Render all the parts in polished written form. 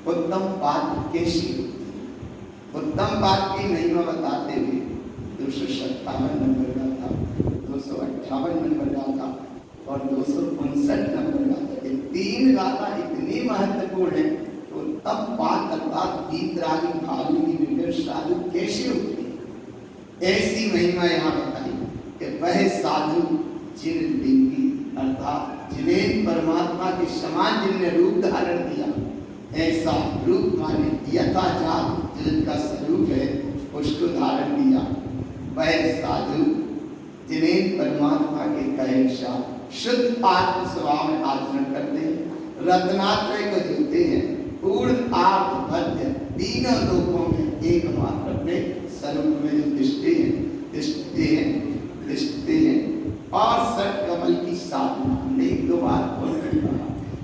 उत्तम पाद कैसी होती है। उत्तम पाद की महिमा बताते हुए 257 नंबर का था, 258 नंबर का था और 259 नंबर का था। ये 3 गाथा इतनी महत्वपूर्ण है। तो उत्तम पाद अर्थात वीतरागी फाल्गुनी विगर साधु कैसी होती है, ऐसी महिमा यहाँ बताई कि वह साधु जिन लिंगी अर्थात जिन्हें परमात्मा के समान जिनने रूप धारण किया, ऐसा रूप माने यथाचार जिनका स्वरूप है उसको धारण किया, वह साधु जिन्हें परमात्मा के कहेक्षा शुद्ध आत्म स्वभाव में आचरण करते हैं, रत्नात्रय को जोते हैं, पूर्ण आर्थ मध्य तीनों लोकों में एकमात्र अपने स्वरूप में जो दिखते हैं और सट कमल की साधना। हमने 1-2 बार कहा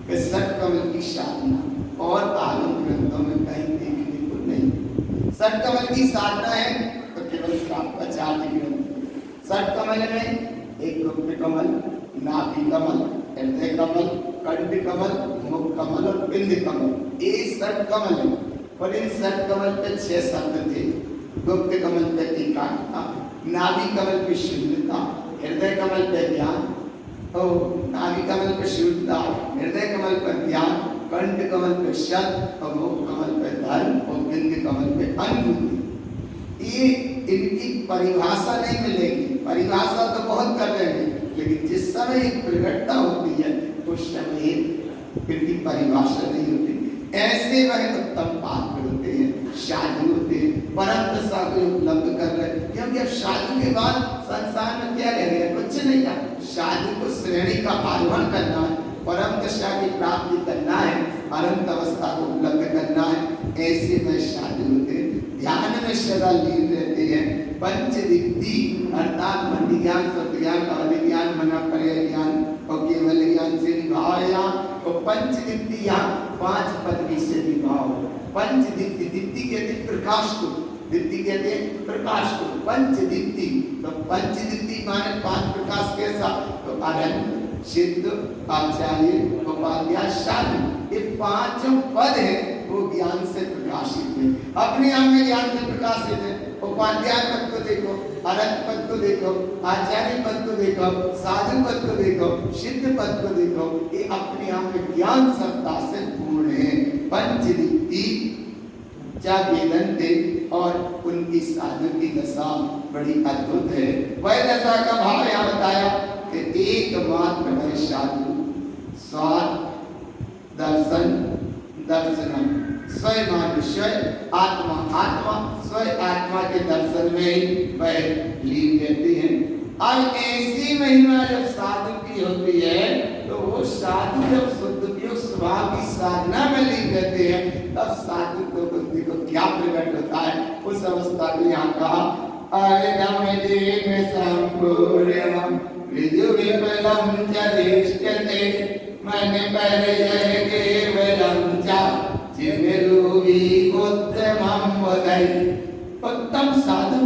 कि सट कमल की साधना और आगम ग्रंथों में कहीं देखने को नहीं। सट कमल की साधना है तो केवल 4 ग्रंथ। सट कमल में एक गुप्त कमल, नाभि कमल, हृदय कमल, कंठ कमल, मुख कमल और बिंद कमल, ये सट कमल है। और इन सट कमल पे 6 शब्द थे। गुप्त कमल पे एकाग्रता, नाभि कमल पे शुद्धता, हृदय कमल पे ज्ञान, नाभि कमल पे शुद्धता, हृदय कमल पर ज्ञान, कंठ कमल पे सत और मुख कमल पे धर्म और बिंद कमल पे अनुभूति। ये इनकी परिभाषा नहीं मिलेगी। परिभाषा तो बहुत कर रहे हैं, लेकिन जिस समय एक प्रकटता होती है उस समय इनकी परिभाषा नहीं होती। ऐसे वह उत्तम पात्र होते हैं, साधु होते हैं, परम दशा को उपलब्ध कर रहे हैं। क्योंकि अब साधु के बाद संसार में क्या रह गया, कुछ नहीं था। साधु को श्रेणी का आरोहण करना है, परम दशा की प्राप्ति करना है, अनंत अवस्था को उपलब्ध करना है। ऐसे वह साधु होते हैं, ध्यान में सदा लीन रहते हैं। पंचदीप्ति अर्थात मंडी ज्ञान, सत्य ज्ञान, अवधि ज्ञान, मना पर्याय ज्ञान और केवल ज्ञान से निभाव यहाँ। तो पंचदीप्ति यहाँ 5 पदवी से निभाव। पंचदीप्ति, दीप्ति कहते हैं प्रकाश को, दीप्ति कहते हैं प्रकाश को, पंचदीप्ति। तो पंचदीप्ति माने 5 प्रकाश कैसा, तो अरहंत, सिद्ध, आचार्य, उपाध्याय, साधु, ये 5 पद है वो ज्ञान से प्रकाशित है, अपने आप में ज्ञान से प्रकाशित है। उपाध्याय पद को देखो, अरहंत पद को देखो, आचार्य पद को देखो, साधु पद को देखो, सिद्ध पद को देखो, ये अपने आप में ज्ञान सत्ता से पूर्ण है। पंचदीप्ति वेदन्ते और उनकी साधु की दशा बड़ी अद्भुत है। वह दशा का भाव यहाँ बताया कि एकमात्र वह साधु स्वाद दर्शन दर्शनम स्वयं स्वयं आत्मा आत्मा स्वयं आत्मा के दर्शन में ही वह लीन रहते हैं। अब ऐसी महिमा जब साधु की होती है तो वो साधु जब शुद्ध स्वभाव की साधना में लीन रहते हैं तब साधु को बुद्धि को क्या प्रकट होता है, उस अवस्था को यहाँ कहा मैंने पहले जय केवलम चा उत्तम साधु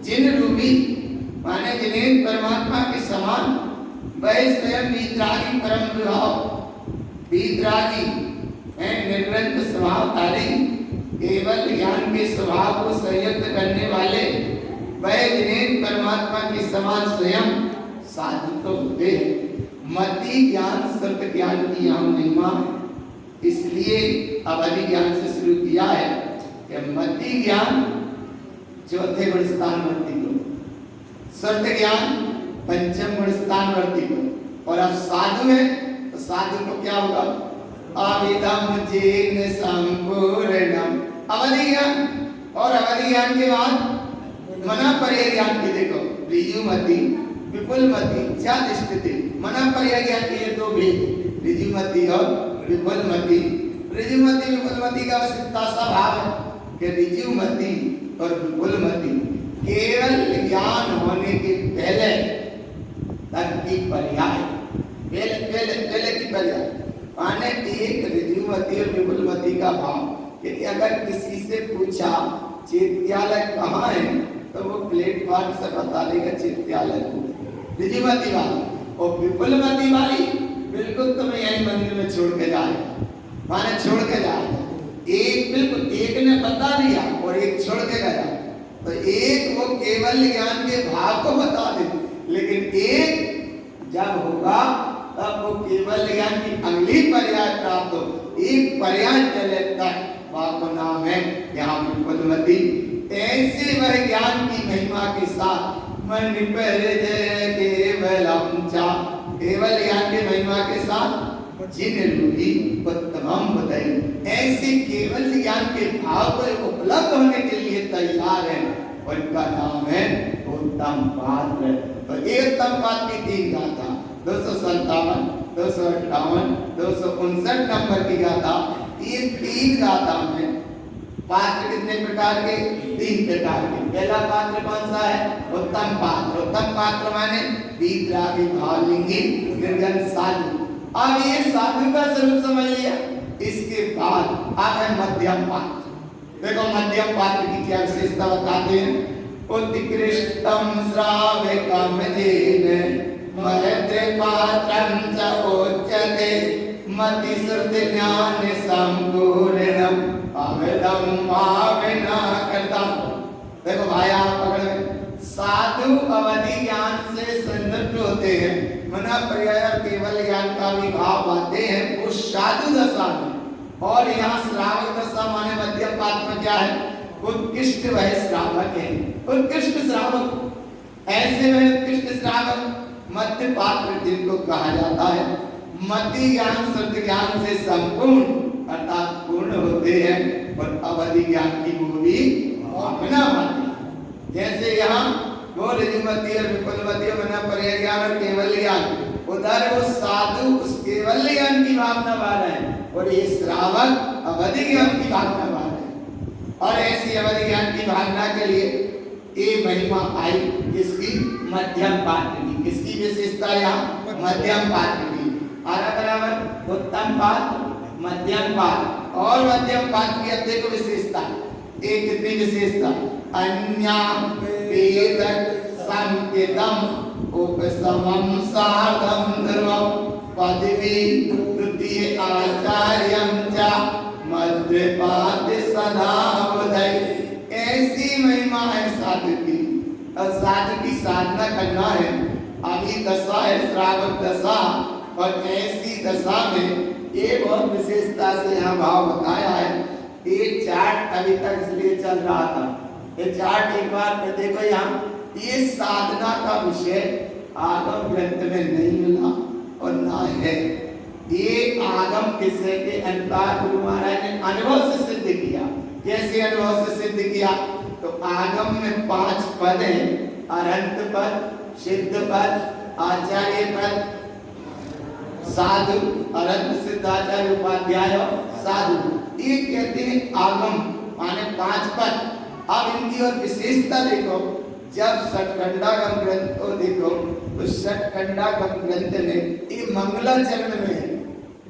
जिन रूपी माने जिन्हें परमात्मा के समान वह स्वयं वीतरागी परम विभाव, वीतरागी है निर्वृत्त स्वभावधारी, केवल ज्ञान के स्वभाव को संयुक्त करने वाले, वह जिन्हें परमात्मा के समान स्वयं साधु तो होते हैं। मति ज्ञान सत्य ज्ञान की यहाँ महिमा, इसलिए अवधि ज्ञान से शुरू किया है कि मति ज्ञान चौथे गुण स्थानवर्ती को, सत्य ज्ञान पंचम गुण स्थानवर्ती को, और अब साधु है तो साधु को क्या होगा, अविदम जेन संपूर्णम अवधि ज्ञान, और अवधि ज्ञान के बाद मना पर्याय ज्ञान की देखो, ऋजुमति विपुलमति चादिष्टि, मना पर्याय ज्ञान के ये 2 भेद, ऋजुमति और विपुलमति। ऋजुमति विपुलमति का विशिष्टता सा भाव है कि ऋजुमति और विपुलमति केवल ज्ञान होने के पहले तक की पर्याय, पहले की पर्याय माने एक ऋजुमति और विपुलमति का भाव कि अगर किसी से पूछा चैत्यालय कहाँ है तो वो प्लेटफॉर्म से बता देगा चैत्यालय को, ऋजुमति वाली। और विपुलमति वाली बिल्कुल तुम्हें यही मंदिर में छोड़ के जाए, माने छोड़ के जाए, बता दिया और एक छोड़ के गया। तो एक वो केवल ज्ञान के भाव को बता दे, लेकिन एक जब होगा तब वो केवल ज्ञान की अगली पर्याय प्राप्त हो। एक पर्याय चले तक बाको नाम है यहाँ विपुलमती। ऐसे वह ज्ञान की महिमा के साथ मन पर जय केवलम चा, केवल ज्ञान की महिमा के साथ जिन रूपी उत्तमम बताई, ऐसे केवल ज्ञान के भाव को उपलब्ध होने के लिए तैयार है, उनका नाम है उत्तम पात्र। तो एक उत्तम पात्र की 3 गाथा 257, 258, 259 नंबर की गाथा। ये 3 गाथा में पात्र कितने प्रकार के? 3 प्रकार के। पहला पात्र कौन सा है? उत्तम पात्र। उत्तम पात्र माने वितरागी भावलिंगी निर्गन साधु। अब ये साधु का स्वरूप समझ लिया। इसके बाद अब है मध्यम पात्र। देखो मध्यम पात्र की क्या विशेषता बताते हैं। उत्कृष्टम श्रावकम देन महते पात्रं च उच्यते मति श्रुति ज्ञान संपूर्णम अवदम भावना करता। देखो भाई आप पकड़, साधु अवधि ज्ञान से संतुष्ट होते हैं, मना पर्याय केवल ज्ञान का भी भाव पाते हैं उस साधु दशा में। और यहाँ श्रावक दशा माने मध्यम पात्र में क्या है? उत्कृष्ट वह श्रावक है, उत्कृष्ट श्रावक। ऐसे वह उत्कृष्ट श्रावक मध्य पात्र जिनको कहा जाता है, मति ज्ञान शुद्ध ज्ञान से संपूर्ण अर्थात पूर्ण होते हैं और अवधि ज्ञान की मूवी भावना होती है। जैसे यहाँ गोलमती और विपुलमती मना पर्याय ज्ञान और केवल ज्ञान, उधर वो साधु उस केवल ज्ञान की भावना पा रहे हैं और ये श्रावक अवधि ज्ञान की भावना पा रहे हैं। और ऐसी अवधि ज्ञान की भावना के लिए ये महिमा आई किसकी? मध्यम पात्र की। किसकी विशेषता यहाँ? मध्यम पात्र की। बराबर उत्तम पात्र, मध्यम पात्र और मध्यम पात्र की अब देखो विशेषता। एक कितनी विशेषता? अन्या वेद संकेतम उपसमम साधम धर्मम पदवी तृतीय आचार्यम च मध्य पात्र सदा बुधई। ऐसी महिमा है साधु की। और साधु की साधना करना है। अभी दशा है श्रावक दशा, और ऐसी दशा में ये बहुत विशेषता से यहाँ भाव बताया है। ये चार्ट अभी तक इसलिए चल रहा था, ये चार्ट एक बार फिर देखो यहाँ। ये साधना का विषय आगम ग्रंथ में नहीं मिला और ना है। ये आगम विषय के अनुसार गुरु महाराज ने अनुभव से सिद्ध किया। कैसे अनुभव से सिद्ध किया? तो आगम में 5 पद है, अरंत पद, सिद्ध पद, आचार्य पद, साधु, अरंत, सिद्ध, आचार्य, उपाध्याय, साधु। ये कहते हैं आगम माने 5 पद। अब इनकी और विशेषता देखो। जब षटखंडागम ग्रंथ को देखो तो षटखंडागम ग्रंथ में ये मंगलाचरण में है।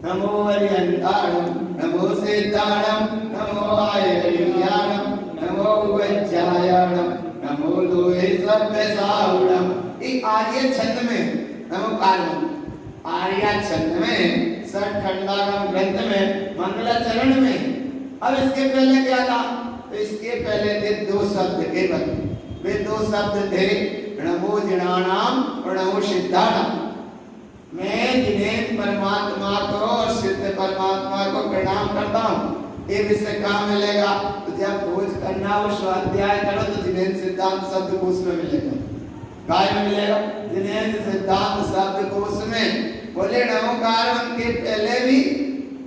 नमो हरिहंताणम, नमो सिद्धाणम, नमो आयर्याणम, नमो वज्रायणम, नमो लोहे सर्वसाहुणम। ये आर्य छंद में नमो कार्म आर्य छंद में षटखंडागम ग्रंथ में मंगलाचरण में। अब इसके पहले क्या था? तो इसके पहले थे 2 शब्द केवल। वे 2 शब्द थे नमो जिनानाम और नमो सिद्धाणाम। मैं जिन्हें परमात्मा को और सिद्ध परमात्मा को प्रणाम करता हूँ। ये विषय कहाँ मिलेगा? तो जब खोज करना हो स्वाध्याय करो तो जिन्हें सिद्धांत शब्द कोश में मिलेगा। काय में मिलेगा? जिन्हें सिद्धांत शब्द कोश में। बोले नमोकार के पहले भी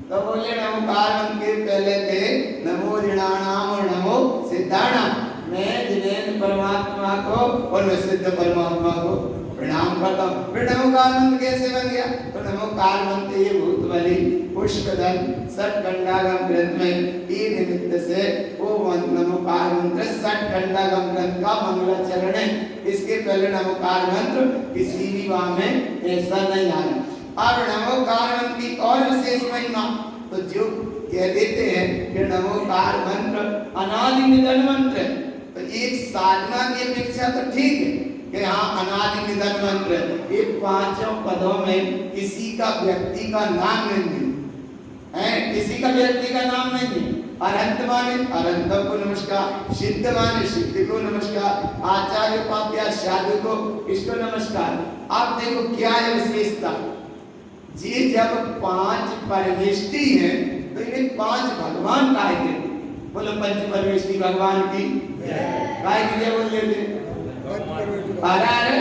तो बोले नमोकार के पहले थे नमो ऋणाणाम और नमो सिद्धाणाम। मैं जिन्हें परमात्मा को और सिद्ध परमात्मा को प्रणाम करता हूँ। फिर नमोकार मंत्र कैसे बन गया? तो नमोकार मंत्र ये भूत बलि पुष्पदल षटखंडागम ग्रंथ में ये निमित्त से वो नमोकार मंत्र षटखंडागम ग्रंथ का मंगलाचरण है। इसके पहले नमोकार मंत्र किसी भी वाह में ऐसा नहीं आया। अब नमोकार मंत्र की और विशेष महिमा तो जो कह देते हैं कि नमोकार मंत्र अनादि निधन मंत्र। तो एक साधना की अपेक्षा तो ठीक है कि हाँ अनादि निधन मंत्र, ये 5 पदों में किसी का व्यक्ति का नाम नहीं है, किसी का व्यक्ति का नाम नहीं है। अनंत माने अनंत को नमस्कार, सिद्ध माने सिद्ध को नमस्कार, आचार्य उपाध्याय साधु को इसको नमस्कार। आप देखो क्या है विशेषता, जी जब 5 परमेष्टि है तो इन्हें 5 भगवान काहे कहते? बोलो पंच परमेष्टि भगवान की काहे की जय बोल लेते? अरे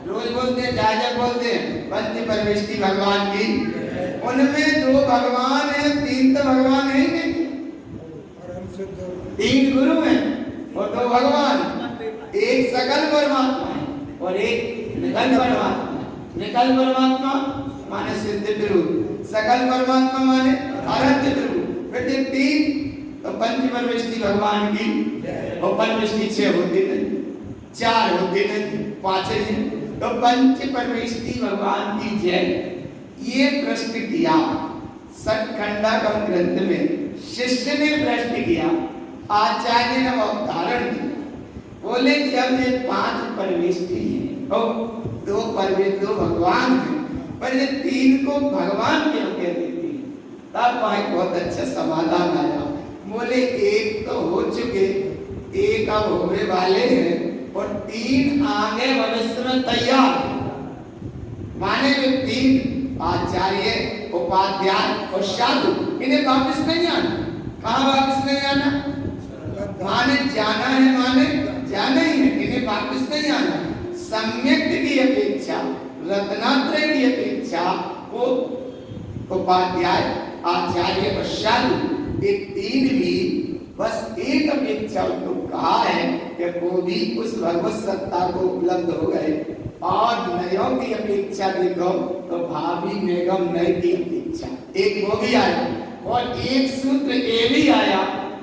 रोज बोलते हैं, जाजब बोलते हैं पंच परमेष्टि भगवान की। उनमें 2 भगवान है, 3 तो भगवान है ही नहीं। 3 गुरु हैं और 2 भगवान, एक सकल परमात्मा है और एक निकल परमात्मा। निकल परमात्मा माने सिद्ध गुरु, सकल परमात्मा माने अनंत गुरु। फिर 3 तो पंच परमेष्टि भगवान की, और परमेष्टि 6 होती नहीं, 4 होती नहीं, 5 ही। तो पंच परमेष्टि भगवान की जय। ये प्रश्न किया सतखंडागम ग्रंथ में, शिष्य ने प्रश्न किया, आचार्य ने उदाहरण दिया। बोले जब ये 5 परमेष्टि हैं और 2 भगवान हैं, पर ये 3 को भगवान क्यों कह देती है? तब वहां बहुत अच्छा समाधान आया। बोले एक तो हो चुके, एक अब होने वाले हैं और 3 आगे भविष्य में तैयार है। माने जो 3 आचार्य उपाध्याय और साधु, इन्हें वापस नहीं आना। कहाँ वापस नहीं आना? माने जाना है, माने जाना ही है, इन्हें वापस नहीं आना। सम्यक की अपेक्षा, रत्नात्रय की अपेक्षा वो उपाध्याय आचार्य और साधु ये 3 भी बस एक अपेक्षा उनको कहा है कि वो भी उस भगवत सत्ता को उपलब्ध हो गए। और नयों की अपेक्षा देखो तो भाभी निगम नय की अपेक्षा, एक वो भी आया और एक सूत्र ये भी आया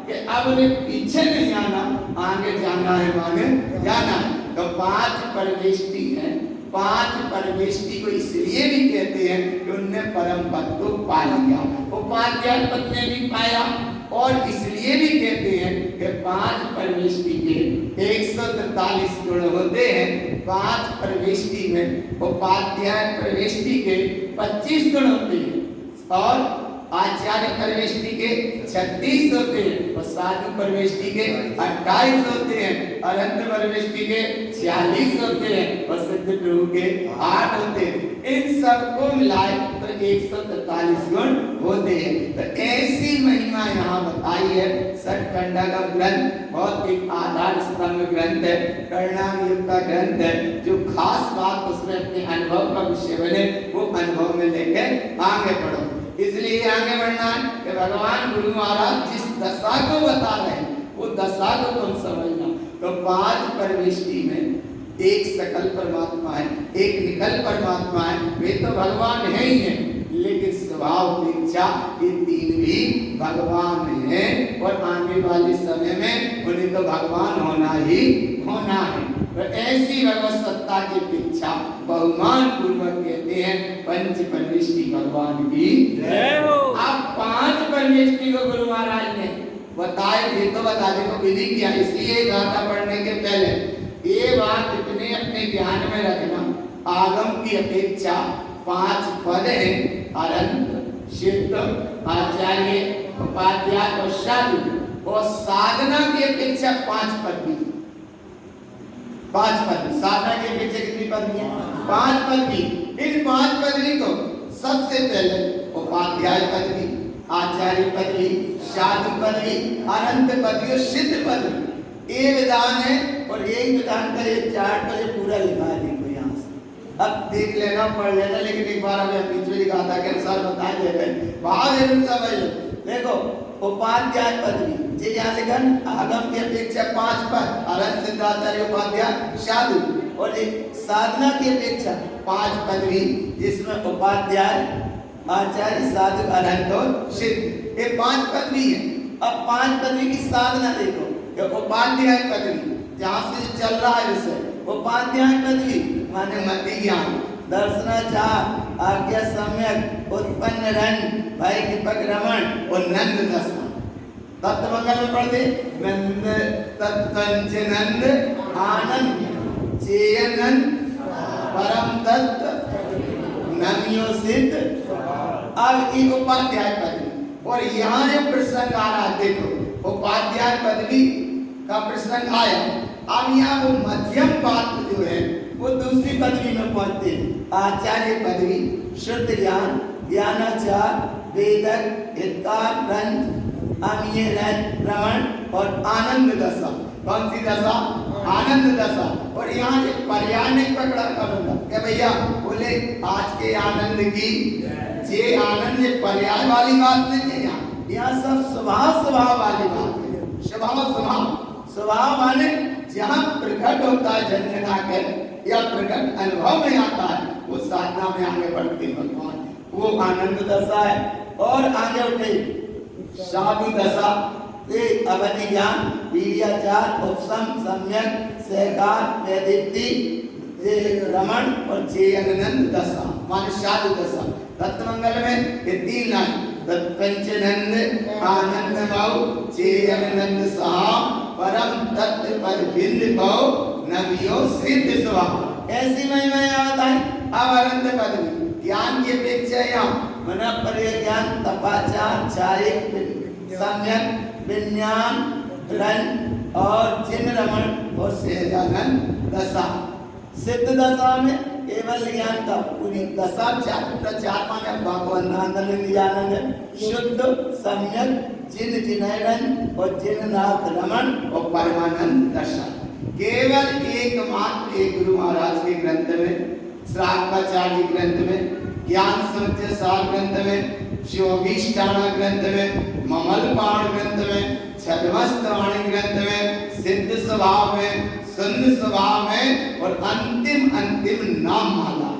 कि अब उन्हें पीछे नहीं आना, आगे जाना है, माने जाना है। तो 5 परमेष्टि हैं। 5 परमेष्टि को इसलिए भी कहते हैं कि उनने परम पद को पा लिया, उपाध्याय पद ने भी पाया। और इसलिए भी कहते हैं कि 5 परमेष्टि के 143 गुण होते हैं। 5 परमेष्टि में उपाध्याय परमेष्टि के 25 गुण होते हैं और आचार्य परमेष्टि के 36 होते हैं और साधु परमेष्टि के 28 होते हैं, अनंत परमेष्टि के 46 होते हैं और सिद्ध प्रभु के 8 होते हैं। इन सबको मिलाए तो 143 गुण होते हैं। तो ऐसी महिमा यहाँ बताई है। सतखंडागम ग्रंथ बहुत एक आधार स्तंभ ग्रंथ है, परिणाम युक्त का ग्रंथ है। जो खास बात उसमें अपने अनुभव का विषय बने वो अनुभव में लेके आगे बढ़ो। इसलिए आगे बढ़ना है कि भगवान गुरु महाराज जिस दशा को बता रहे हैं वो दशा को तुम समझना। तो 5 परमेष्टि में एक सकल परमात्मा है, एक निकल परमात्मा है। वे तो भगवान है ही है, लेकिन स्वभाव अपेक्षा ये 3 भी भगवान हैं और आने वाले समय में उन्हें तो भगवान होना ही होना है। तो ऐसी भगवत सत्ता की अपेक्षा बहुमान पूर्वक कहते हैं पंच परमेष्टि भगवान की जय हो। आप 5 परमेष्टि को गुरु महाराज ने बताए थे तो बता देखो विधि क्या। इसलिए गाथा पढ़ने के पहले ये बात इतने अपने ध्यान में रखना, आगम की अपेक्षा 5 पद हैं, अनंत, सिद्ध, आचार्य, उपाध्याय और साधु। और साधना की अपेक्षा 5 पद भी, 5 पद। साधना के पीछे कितनी पदवी है? 5 पदवी। इन 5 पदवी को सबसे पहले उपाध्याय पदवी, आचार्य पदवी, साधु पदवी, अनंत पदवी और सिद्ध पदवी, ये विधान है। और एक विधान का ये चार्ट का ये पूरा लिखा है, देखो यहाँ से। अब देख लेना, पढ़ लेना, लेकिन एक बार हमें बीच में गाथा के अनुसार बताए दे रहे हैं, वहां जरूर समझ लो। देखो उपाध्याय पदवी जे यहाँ लिखा आगम की अपेक्षा 5 पद, अनंत, सिद्ध, आचार्य, उपाध्याय, साधु। और एक साधना की अपेक्षा 5 पदवी जिसमें उपाध्याय, आचार्य, साधु, अनंत और सिद्ध, ये 5 पदवी है। अब 5 पदवी की साधना देखो। उपाध्याय पदवी जहाँ से चल रहा है विषय, उपाध्याय पदवी माने मति ज्ञान, दर्शनाचार, आज्ञा सम्यक, उत्पन्न रंग, भय कृपक रमण और नंद दशा। तत्वमंगल में पढ़ते नंद तत्वंच नंद आनंद चेयनंद परम तत्व नमियो सिद्ध। अब एक उपाध्याय पदवी, और यहाँ जो प्रसंग आ रहा देखो, उपाध्याय पदवी का प्रसंग आया। अब यहाँ वो मध्यम पात्र जो है वो दूसरी पदवी में पहुंचते हैं। आचार्य पदवी, शुद्ध ज्ञान, ज्ञानाचार, वेदक, हितकार, रंज, अमीय रमण और आनंद दशा। कौन सी दशा? आनंद दशा। और यहाँ एक पर्याय नहीं पकड़ा करूंगा क्या भैया? बोले आज के आनंद की ये आनंद, ये पर्याय वाली बात नहीं है। यहाँ सब स्वभाव वाली बात है। स्वभाव माने जहाँ प्रकट होता है जनजना के या प्रकट अनुभव में आता है, वो साधना में आगे बढ़ते भगवान, वो आनंद दशा है। और आगे उठे साधु दशा, अवधि ज्ञान, वीर्याचार, उपशम, सम्यक, सहकार, वैदीप्ति, रमण और चेयनंद दशा माने साधु दशा। तत्वमंगल में ये तीन लाइन, तत्पंचनंद आनंद भाव चेयनंद सहा परम तत्व पर बिंद भाव नवियो सिद्ध स्वभाव। ऐसी महिमा आता है। अब अनंत पदवी ज्ञान की अपेक्षा यहाँ मन पर ज्ञान, तपाचार, चारिक, सम्यक, विज्ञान, रन और चिन्ह रमण और सहजानंद दशा। सिद्ध दशा में केवल ज्ञान का पूरी दशा चार माने भगवान आनंद, शुद्ध, सम्यक, चिन्ह चिन्हन और चिन्हनाथ रमण और परमानंद दशा। केवल एकमात्र एक गुरु महाराज के ग्रंथ में, श्रावकाचार्य ग्रंथ में, ज्ञान समुच्चय सार ग्रंथ में, 24 टाणा ग्रंथ में, ममलपाण ग्रंथ में, छद्मस्तवाणी ग्रंथ में, सिद्ध स्वभाव में, सुंद स्वभाव में और अंतिम नाम माला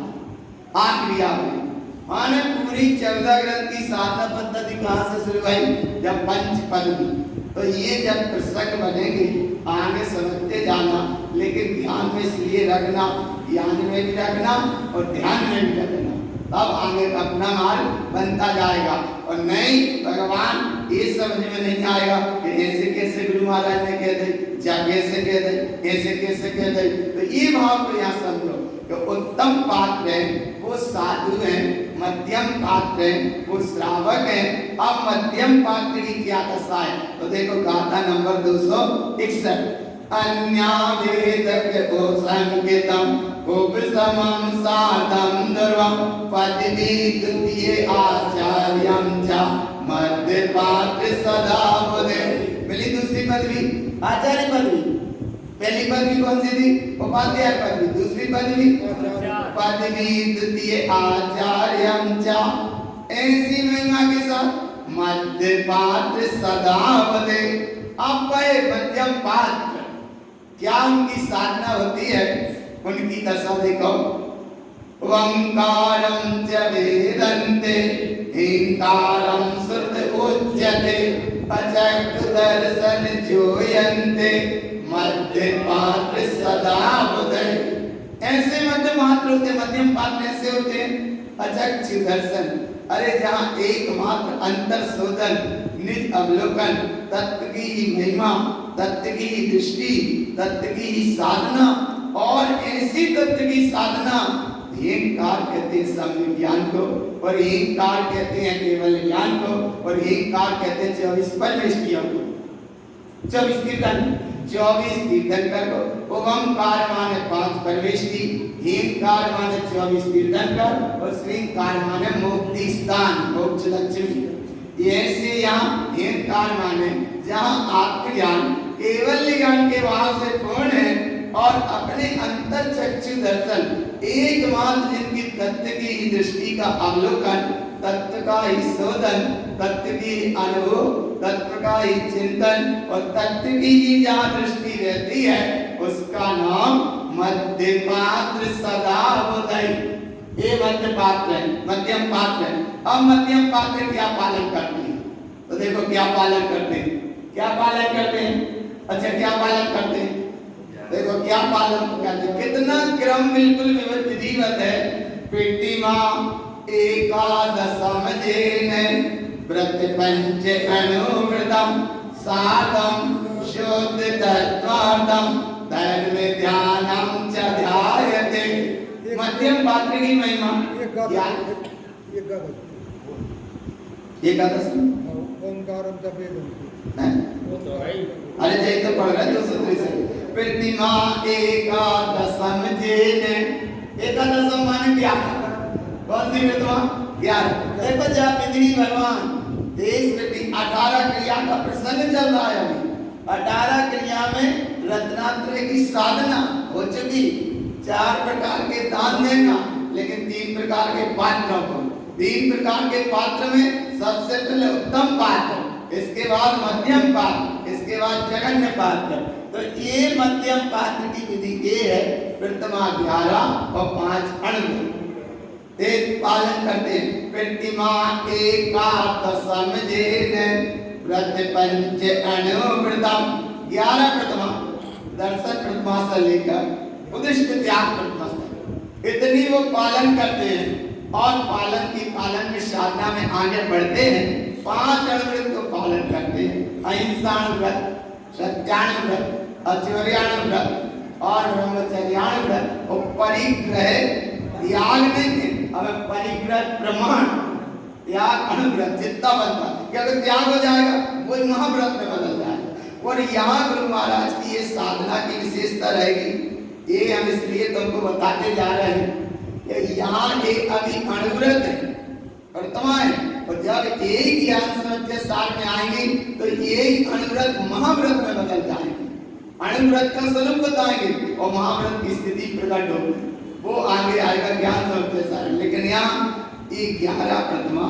आक्रिया में। माने पूरी 14 ग्रंथ की साधना पद्धति कहाँ से शुरू हुई? जब पंच पदवी। तो ये जब प्रसंग बनेंगे आगे समझते जाना, लेकिन ध्यान में इसलिए रखना, ज्ञान में भी रखना और ध्यान में भी रखना, तब आगे अपना मार्ग बनता जाएगा। और नहीं भगवान ये समझ में नहीं आएगा कि ऐसे कैसे गुरु महाराज ने कह दे, जा कैसे कह दे, ऐसे कैसे कह दे। तो ये भाव को यहाँ समझो कि उत्तम पात्र है वो साधु है, मध्यम पात्र है वो श्रावक है। अब मध्यम पात्र की क्या दशा है? तो देखो गाथा नंबर 261, अन्या वेदक ओ संकेतम उपसमं साधं दुर्वं पदवी द्वितीय आचार्यं च मध्य पात्र सदा बुधे। मिली दूसरी पदवी आचार्य पदवी। पहली पदवी कौन सी थी? उपाध्याय पदवी। दूसरी पदवी पदवी द्वितीय आचार्यं च। ऐसी महिमा के साथ मध्य पात्र सदा बुधे। अब वह मध्यम पात्र क्या उनकी साधना होती है? उनकी दशा देखो, ओंकारं च वेदन्ते हींकारं श्रुत उच्यते अचक्षु दर्शन जोयन्ते मध्य पात्र सदा बुधे। ऐसे मध्य पात्र होते, मध्यम पात्र ऐसे होते हैं अचक्षु दर्शन, अरे जहाँ एकमात्र अंतर शोधन, निज अवलोकन, तत्व की ही महिमा, तत्व की ही दृष्टि, तत्व की ही साधना, और ऐसी तत्व की साधना हीनकार कहते हैं सम्य ज्ञान को, और हीनकार कहते हैं केवल ज्ञान को, और हीनकार कहते हैं 24 परमेष्टियों को, 24 तीर्थंकर को। ओंकार माने 5 परमेष्टि, हीनकार माने 24 तीर्थंकर और श्रीकार माने मुक्ति स्थान, मोक्ष लक्ष्मी। ऐसे यहाँ हीनकार माने जहाँ आत्मज्ञान केवल ज्ञान के भाव से पूर्ण है और अपने अंतर चक्षु दर्शन, एकमात्र जिनकी तत्व की ही दृष्टि का अवलोकन, तत्व का ही शोधन, तत्व की अनुभव, तत्व का ही चिंतन और तत्व की ही जहाँ दृष्टि रहती है उसका नाम मध्य पात्र सदा बुधे। ये मध्य पात्र है, मध्यम पात्र है। अब मध्यम पात्र क्या पालन करते हैं? तो देखो क्या पालन करते हैं, क्या पालन करते हैं? अच्छा क्या पालन करते हैं? देखो क्या पालन करते हैं, कितना क्रम बिल्कुल विधिवत है। पेटी माँ एकादशम जेने व्रत पंच अनुव्रतम साधम शुद्ध तत्वार्थम धर्म ध्यानम च ध्यायते। मध्यम पात्र की महिमा एकादश ओंकारम जपेद वो तो है ही। अरे जय तो पढ़ रहे 203 से प्रतिमा एकादशम जेने एकादशम माने क्या कौन सी प्रतिमा 11 देखो जब विधि भगवान देश में 18 क्रिया का प्रसंग चल रहा है अभी 18 क्रिया में रत्नात्रय की साधना हो चुकी 4 प्रकार के दान देना लेकिन 3 प्रकार के पात्रों को 3 प्रकार के पात्र में सबसे पहले उत्तम पात्र इसके बाद मध्यम पात्र इसके बाद जघन्य पात्र तो ये मध्यम पात्र की विधि ये है प्रतिमा 11 और 5 अणु एक पालन करते हैं प्रतिमा एकादशम जेने व्रत पंच अणुव्रतम 11 प्रतिमा दर्शन प्रतिमा से लेकर उदिष्ट त्याग प्रतिमा तक इतनी वो पालन करते हैं और पालन में साधना में आगे बढ़ते हैं 5 अणुव्रत को पालन करते हैं अहिंसाणुव्रत सत्याणुव्रत अचौर्याणुव्रत और ब्रह्मचर्याणुव्रत और परिग्रह त्याग नहीं अब परिग्रह प्रमाण त्याग अनुव्रत जितना बनता कि अगर त्याग हो जाएगा वो महाव्रत में बदल जाएगा और यहाँ गुरु महाराज की ये साधना की विशेषता रहेगी ये हम इसलिए तुमको बताते जा रहे हैं कि यहाँ एक अभी अनुव्रत है वर्तमान और जब एक ज्ञान समझ साल में आएंगे तो ये अनुव्रत महाव्रत में बदल जाएंगे अनुव्रत का स्वरूप बताएंगे और महाव्रत की स्थिति प्रकट होगी वो आगे आएगा ज्ञान समझ साल लेकिन यहाँ ये 11 प्रतिमा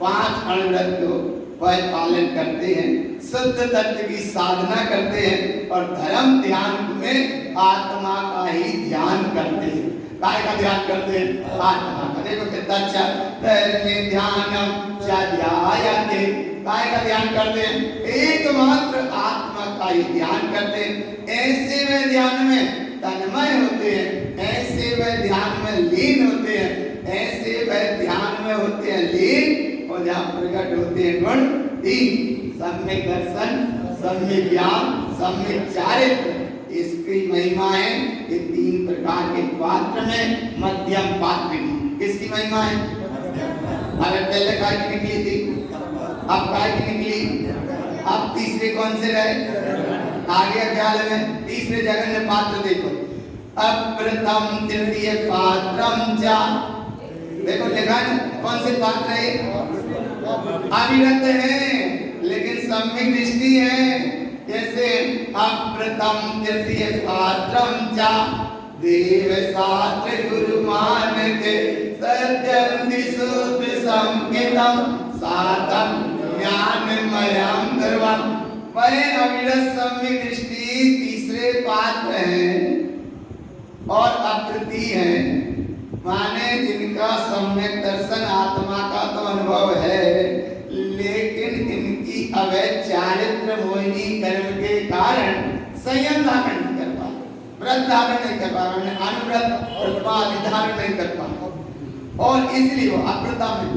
5 अनुव्रत को वह पालन करते हैं शुद्ध तत्व की साधना करते हैं और धर्म ध्यान में आत्मा का ही ध्यान करते हैं काय का ध्यान करते हैं आत्मा का देखो कितना अच्छा धर्म ध्यानम ध्यायते काय का ध्यान करते हैं एकमात्र आत्मा का ही ध्यान करते हैं ऐसे में ध्यान में तन्मय होते हैं ऐसे वह ध्यान में लीन होते हैं ऐसे वह ध्यान में होते हैं लीन और जहाँ प्रकट होते हैं गुण 3 सम्यक दर्शन सम्यक ज्ञान सम्यक चारित्र इसकी महिमा है ये 3 प्रकार के पात्र में मध्यम पात्र की किसकी महिमा है अरे पहले काय की निकली थी अब काय की निकली अब तीसरे कौन से रहे आगे ख्याल में तीसरे जगन्य पात्र देखो अप्रतम तृतीय पात्रम जा देखो लिखा है कौन से पात्र है अविरत है लेकिन सम्यक दृष्टि है जैसे अप्रतम तृतीय पात्रम जा देव शास्त्र गुरु मानते सत्यम विशुद्ध संकेतम साधम ज्ञानमयम धर्मम वह अविरत सम्यक दृष्टि तीसरे पात्र हैं और अप्रति है माने जिनका सम्यक दर्शन आत्मा का तो अनुभव है लेकिन इनकी अवैध चारित्र मोहिनी कर्म के कारण संयम धारण नहीं कर पा व्रत धारण नहीं कर पा रहे अनुव्रत धारण नहीं कर पा और इसलिए वो अप्रतम है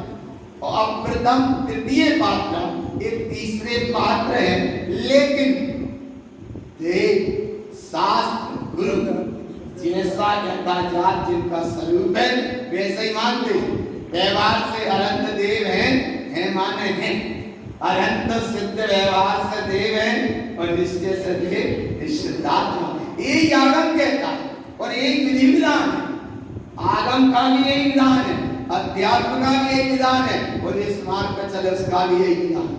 और अप्रतम तृतीय पात्र एक तीसरे पात्र है लेकिन देव शास्त्र गुरु जैसा यथाजात जिनका स्वरूप है वैसे ही मानते हैं व्यवहार से अनंत देव हैं माने हैं अनंत सिद्ध व्यवहार से देव हैं और निश्चय से देव निश्चितात्मा ये आगम कहता है और एक विधि विधान है आगम का भी यही विधान है अध्यात्म का भी यही विधान है और इस मार्ग पर चले उसका भी यही विधान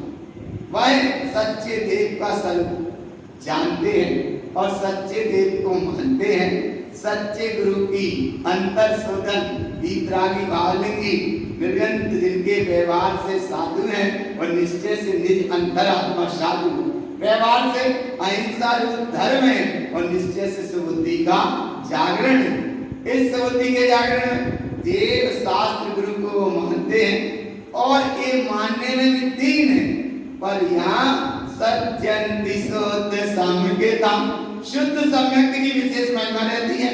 वह सच्चे देव का स्वरूप जानते हैं और सच्चे देव को मानते हैं सच्चे गुरु की अंतर शोधन वीतरागी भावलिंगी निर्गंत जिनके व्यवहार से साधु हैं और निश्चय से निज अंतरात्मा साधु व्यवहार से अहिंसा रूप धर्म है और निश्चय से सुबुद्धि का जागरण है इस सुबुद्धि के जागरण में देव शास्त्र गुरु को वो मानते हैं और ये मानने में भी 3 है पर यहाँ सत्यं विशुद्ध सम्यक्तम शुद्ध सम्यक्त की विशेष महिमा रहती है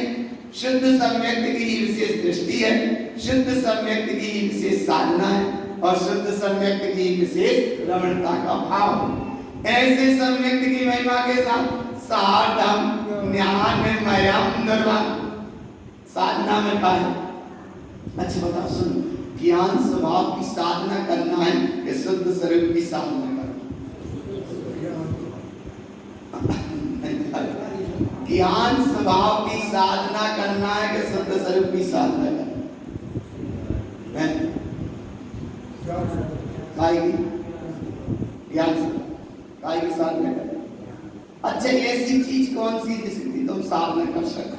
शुद्ध सम्यक्त की विशेष दृष्टि है शुद्ध सम्यक्त की विशेष साधना है और शुद्ध सम्यक्त की विशेष रमणता का भाव ऐसे सम्यक्त की महिमा के साथ साधम ज्ञानमयम धर्मम साधना में पाए अच्छा बताओ सुनो ज्ञान स्वभाव की साधना करना है कि शुद्ध स्वरूप की साधना करना? ज्ञान स्वभाव की साधना करना है कि शुद्ध स्वरूप की साधना करना है? ज्ञान काय की साधना करना। अच्छा, ऐसी चीज कौन सी जिसकी तुम साधना कर सकते हो?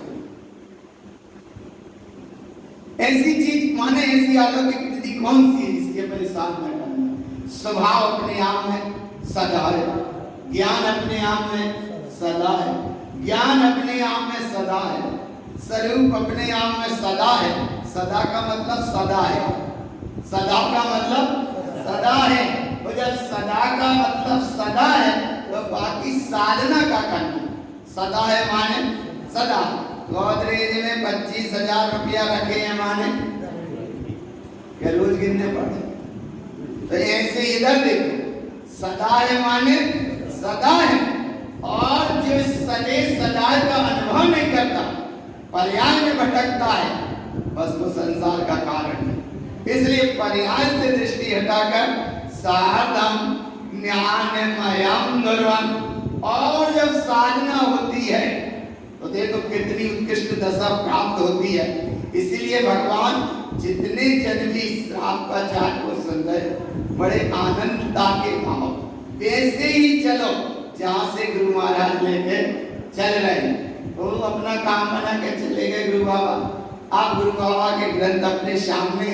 ऐसी चीज माने ऐसी अलौकिक विधि कौन सी है जिसके अपने साधना करना? स्वभाव अपने आप में सदा है, ज्ञान अपने आप में सदा है, ज्ञान अपने आप में सदा है, स्वरूप अपने आप में सदा है। सदा का मतलब सदा है, सदा का मतलब सदा है। और जब सदा का मतलब सदा है तो बाकी साधना का करना। सदा है माने सदा। गोदरेज में 25,000 रुपया रखे हैं माने क्या रोज गिनने पड़े? तो ऐसे इधर देखो, सदा है माने सदा है, और जो सदे सदा का अनुभव नहीं करता, पर्याय में भटकता है, बस वो संसार का कारण है। इसलिए पर्याय से दृष्टि हटाकर साधम ज्ञानमयम ध्रुवम, और जब साधना होती है तो देखो कितनी उत्कृष्ट दशा प्राप्त होती है। इसीलिए भगवान जितने जन भी श्राप का जात को सुन रहे बड़े आनंदता के भाव वैसे ही चलो जहाँ से गुरु महाराज लेके चल रहे, वो अपना काम बना के चले गए गुरु बाबा। आप गुरु बाबा के ग्रंथ अपने सामने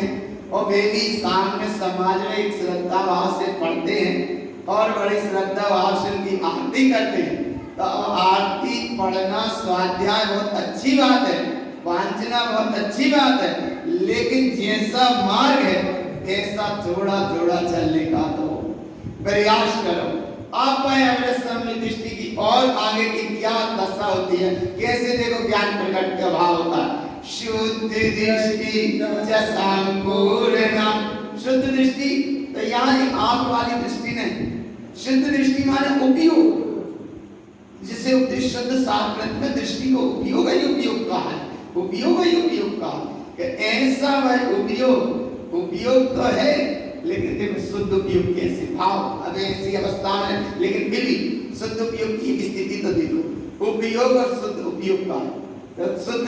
और वे भी सामने समाज में एक श्रद्धा भाव से पढ़ते हैं और बड़ी श्रद्धा भाव से उनकी आरती करते हैं। तो आरती पढ़ना स्वाध्याय बहुत अच्छी बात है, वांछना बहुत अच्छी बात है, लेकिन जैसा मार्ग है ऐसा थोड़ा थोड़ा चलने का तो प्रयास करो। आप अवश्य दृष्टि की और आगे की क्या दशा होती है, कैसे देखो ज्ञान प्रकट का भाव होता है। शुद्ध दृष्टि संपूर्णम, शुद्ध दृष्टि तो यहाँ आंख वाली दृष्टि नहीं, शुद्ध दृष्टि माने उपयोग, जिसे उपदेश शब्द शास्त्र में दृष्टि को उपयोग ही उपयोग कहा है, उपयोग ही उपयोग कहा कि ऐसा वह उपयोग तो है, लेकिन देखो शुद्ध उपयोग कैसे भाव अब ऐसी अवस्था में, लेकिन फिर भी शुद्ध उपयोग की स्थिति तो देखो, उपयोग और शुद्ध उपयोग का तो शुद्ध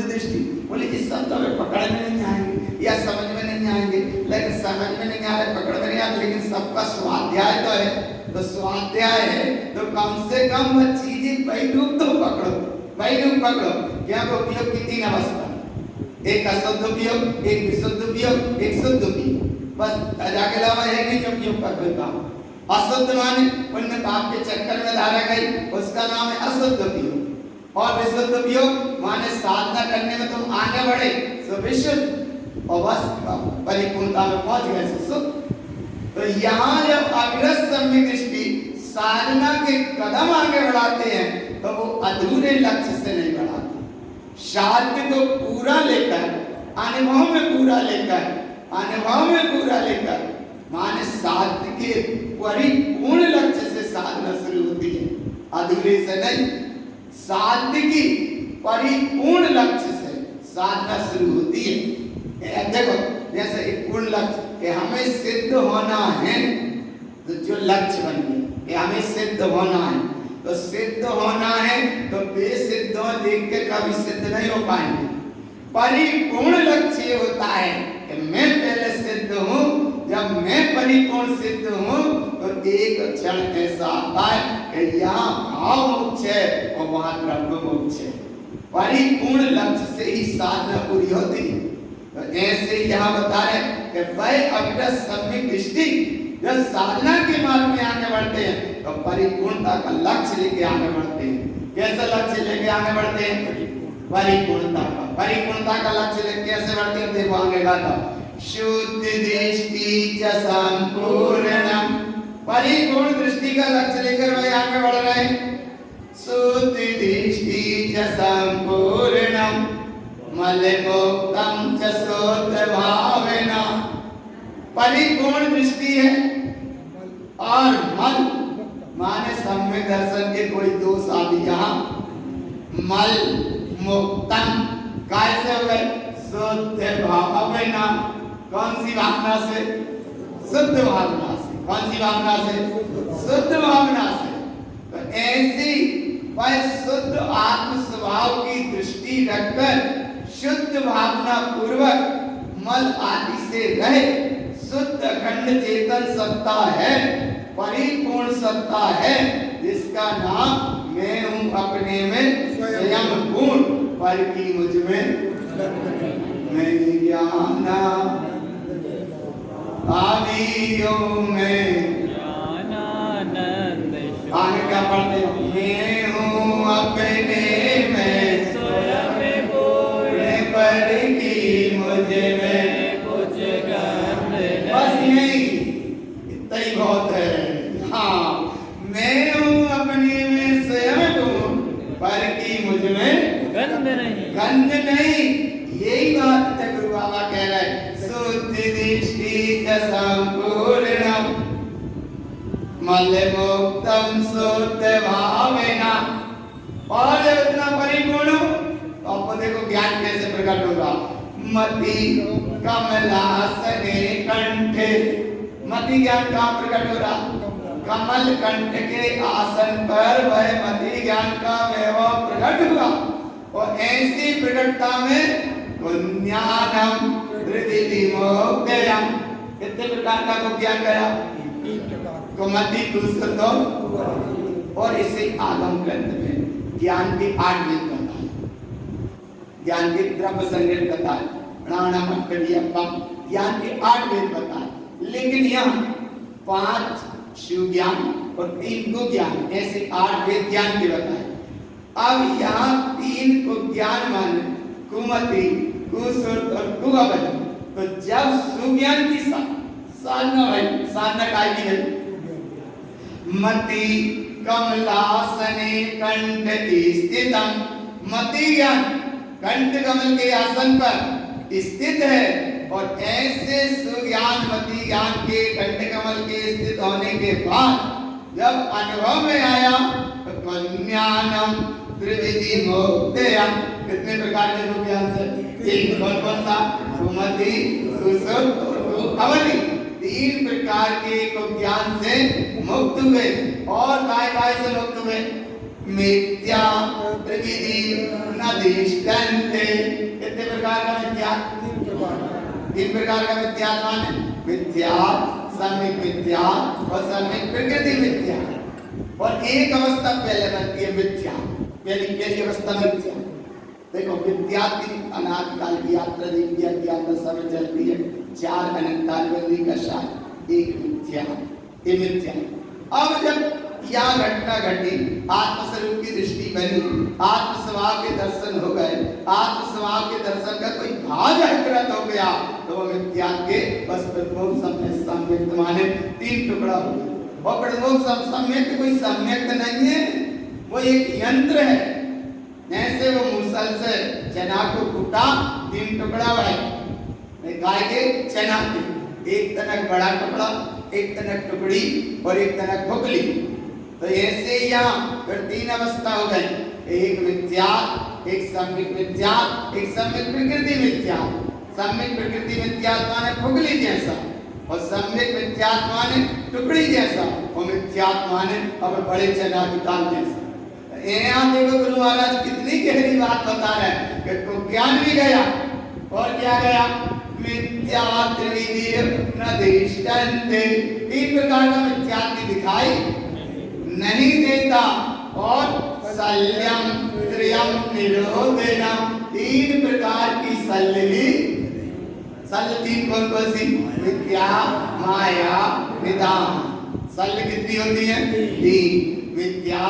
दृष्टि बोले इस शब्द में पकड़ में नहीं आएंगे या समझ में नहीं आएंगे, लेकिन समझ में नहीं आ रहे, पकड़ में नहीं आते, लेकिन सबका स्वाध्याय तो है। तो स्वाध्याय है तो कम से कम वह चीजें वैरूप तो पकड़ो, वैरूप पकड़ो। क्या उपयोग की 3 अवस्था, एक अशुद्ध उपयोग, एक विशुद्ध उपयोग, एक शुद्ध उपयोग, बस जाके अलावा है नहीं जो उपयोग कर कोई काम। अशुद्ध माने पुण्य पाप के चक्कर में धारा गई, उसका नाम है अशुद्ध उपयोग। और विशुद्ध उपयोग माने साधना करने में तुम आगे बढ़े तो विशुद्ध, और बस परिपूर्णता में पहुंच गए शुद्ध। तो यहाँ जब अग्रज सम्यक दृष्टि साधना के कदम आगे बढ़ाते हैं तो वो अधूरे लक्ष्य से नहीं बढ़ाते, शांति को पूरा लेकर, अनुभव में पूरा लेकर माने साध्य के परिपूर्ण लक्ष्य से साधना शुरू होती है, अधूरे से नहीं। साध्य की परिपूर्ण लक्ष्य से साधना शुरू होती है। देखो जैसे एक पूर्ण लक्ष्य कि हमें सिद्ध होना है, तो जो लक्ष्य बन गया कि हमें सिद्ध होना है, तो सिद्ध होना है तो बेसिद्ध देख के कभी सिद्ध नहीं हो पाएंगे। परिपूर्ण लक्ष्य ये होता है कि मैं पहले सिद्ध हूँ, जब मैं परिपूर्ण सिद्ध हूँ तो एक क्षण ऐसा आता है कि यहाँ भाव मोक्ष है और वहाँ ब्रह्म मोक्ष है। परिपूर्ण लक्ष्य से ही साधना पूरी होती है। तो ऐसे यहाँ बता रहे कि वह अग्रज सम्यक दृष्टि जब साधना के मार्ग में आगे बढ़ते हैं तो परिपूर्णता का लक्ष्य लेके आगे बढ़ते हैं। कैसा लक्ष्य लेके आगे बढ़ते हैं? परिपूर्णता का लक्ष्य लेके कैसे बढ़ते हैं? देखो आगे गाता, शुद्ध दृष्टि च संपूर्णम, परिपूर्ण दृष्टि का लक्ष्य लेकर वह आगे बढ़ रहे हैं। शुद्ध दृष्टि च संपूर्णम मलमुक्तम च शुद्ध भावेना, परिपूर्ण दृष्टि है और मल माने सम्यक दर्शन के कोई दोष आदि यहाँ, मल मुक्तम कैसे हो गए? शुद्ध भावना। कौन सी भावना से? शुद्ध भावना से। कौन सी भावना से? शुद्ध भावना से। तो ऐसी वह शुद्ध आत्म स्वभाव की दृष्टि रखकर शुद्ध भावना पूर्वक मल आदि से रहे शुद्ध अखंड चेतन सत्ता है, परिपूर्ण सत्ता है, जिसका नाम मैं हूँ अपने में स्वयं पूर्ण, पर की मुझ में मैं ज्ञान आदियों में आगे क्या पढ़ते हो? मैं हूँ अपने में स्वयं पूर्ण, पर की मुझे में कुछ गंध बस नहीं। यही इतना ही बहुत है। हाँ, मैं हूँ अपने में स्वयं पूर्ण, पर की मुझ में गंध नहीं। गंध नहीं। यही बात है गुरु बाबा कह रहे हैं, शुद्ध दृष्टि च संपूर्णम मल मुक्तम शुद्ध भावना। और जब इतना परिपूर्ण हो तो आपको देखो ज्ञान कैसे प्रकट होगा। मति कमलासने कंठे, मति ज्ञान कहाँ प्रकट हो रहा? कमल कंठ के आसन पर वह मति ज्ञान का वैभव प्रकट हुआ। और ऐसी प्रकटता में ज्ञानम हृदय विमोक्तयम, कितने प्रकार का को ज्ञान गया? कुमति कुसुतो। और इसे आगम ग्रंथ में ज्ञान के 8 वेद बताए, ज्ञान के द्रव्य संग्रह बताए, प्राणम अट्ठवियम, ज्ञान के 8 वेद बताए। लेकिन यहाँ 5 शिव ज्ञान और 3 को ज्ञान, ऐसे 8 वेद ज्ञान के बताए। अब यहाँ 3 को ज्ञान माने कुमति, कुसुत और कुअबल। तो जब सुज्ञान की साधना भाई, साधना काय की है? मति कमलासने कंठ स्थितम, मति ज्ञान कंठ कमल के आसन पर स्थित है। और ऐसे सुज्ञान मति ज्ञान के कंठ कमल के स्थित होने के बाद जब अनुभव में आया तो ज्ञानम त्रिविधि मोक्तयम, कितने प्रकार के ज्ञान से? 3। कौन कौन सा? सुमति, सुसुप्त और अवधि। 3 प्रकार के को ज्ञान से मुक्त हुए। और काय से मुक्त हुए? मिथ्या त्रिविधि नदिष्टन्ते। कितने प्रकार का मिथ्या? 3 प्रकार का मिथ्या माने मिथ्या, सम्यक मिथ्या और सम्यक प्रकृति मिथ्या। और एक अवस्था पहले बनती है मिथ्या, पहली अवस्था मिथ्या। देखो विद्या की अनादि काल की यात्रा देखी है, यात्रा समय चलती है 4 अनंतानवेदी का साथ, एक मिथ्या, ये मिथ्या। अब जब यह घटना घटी, आत्मस्वरूप की दृष्टि बनी, आत्म स्वभाव के दर्शन हो गए, आत्म स्वभाव के दर्शन का कोई भाव जागृत हो गया, तो वो मिथ्या के बस प्रमुख सम्यक्त माने 3 टुकड़ा हो गया। और प्रमुख सम्यक्त कोई सम्यक्त नहीं है, वो एक यंत्र है। ऐसे वो मूसल से चना को कूटा, 3 टुकड़ा भाई, गाय के चना के, एक तनक बड़ा टुकड़ा, एक तनक टुकड़ी और एक तनक भुकली। तो ऐसे यहाँ फिर 3 अवस्था हो गई, एक मिथ्या, एक सम्यक मिथ्या, एक सम्यक प्रकृति मिथ्या। सम्यक प्रकृति मिथ्या माने भुकली जैसा, और सम्यक मिथ्या माने टुकड़ी जैसा, और मिथ्या माने अब बड़े चना की दाल जैसा। यहाँ देखो गुरु महाराज कितनी गहरी बात बता रहे हैं कि ज्ञान भी गया और क्या गया? मिथ्या त्रिविधि नदिष्टन्ते, 3 प्रकार का मिथ्या दिखाई नहीं देता। और शल्यम त्रियम निरोधेन, 3 प्रकार की शल्य भी, शल्य 3 कौन कौन सी? मिथ्या, माया, निदान। शल्य कितनी होती है? 3, मिथ्या,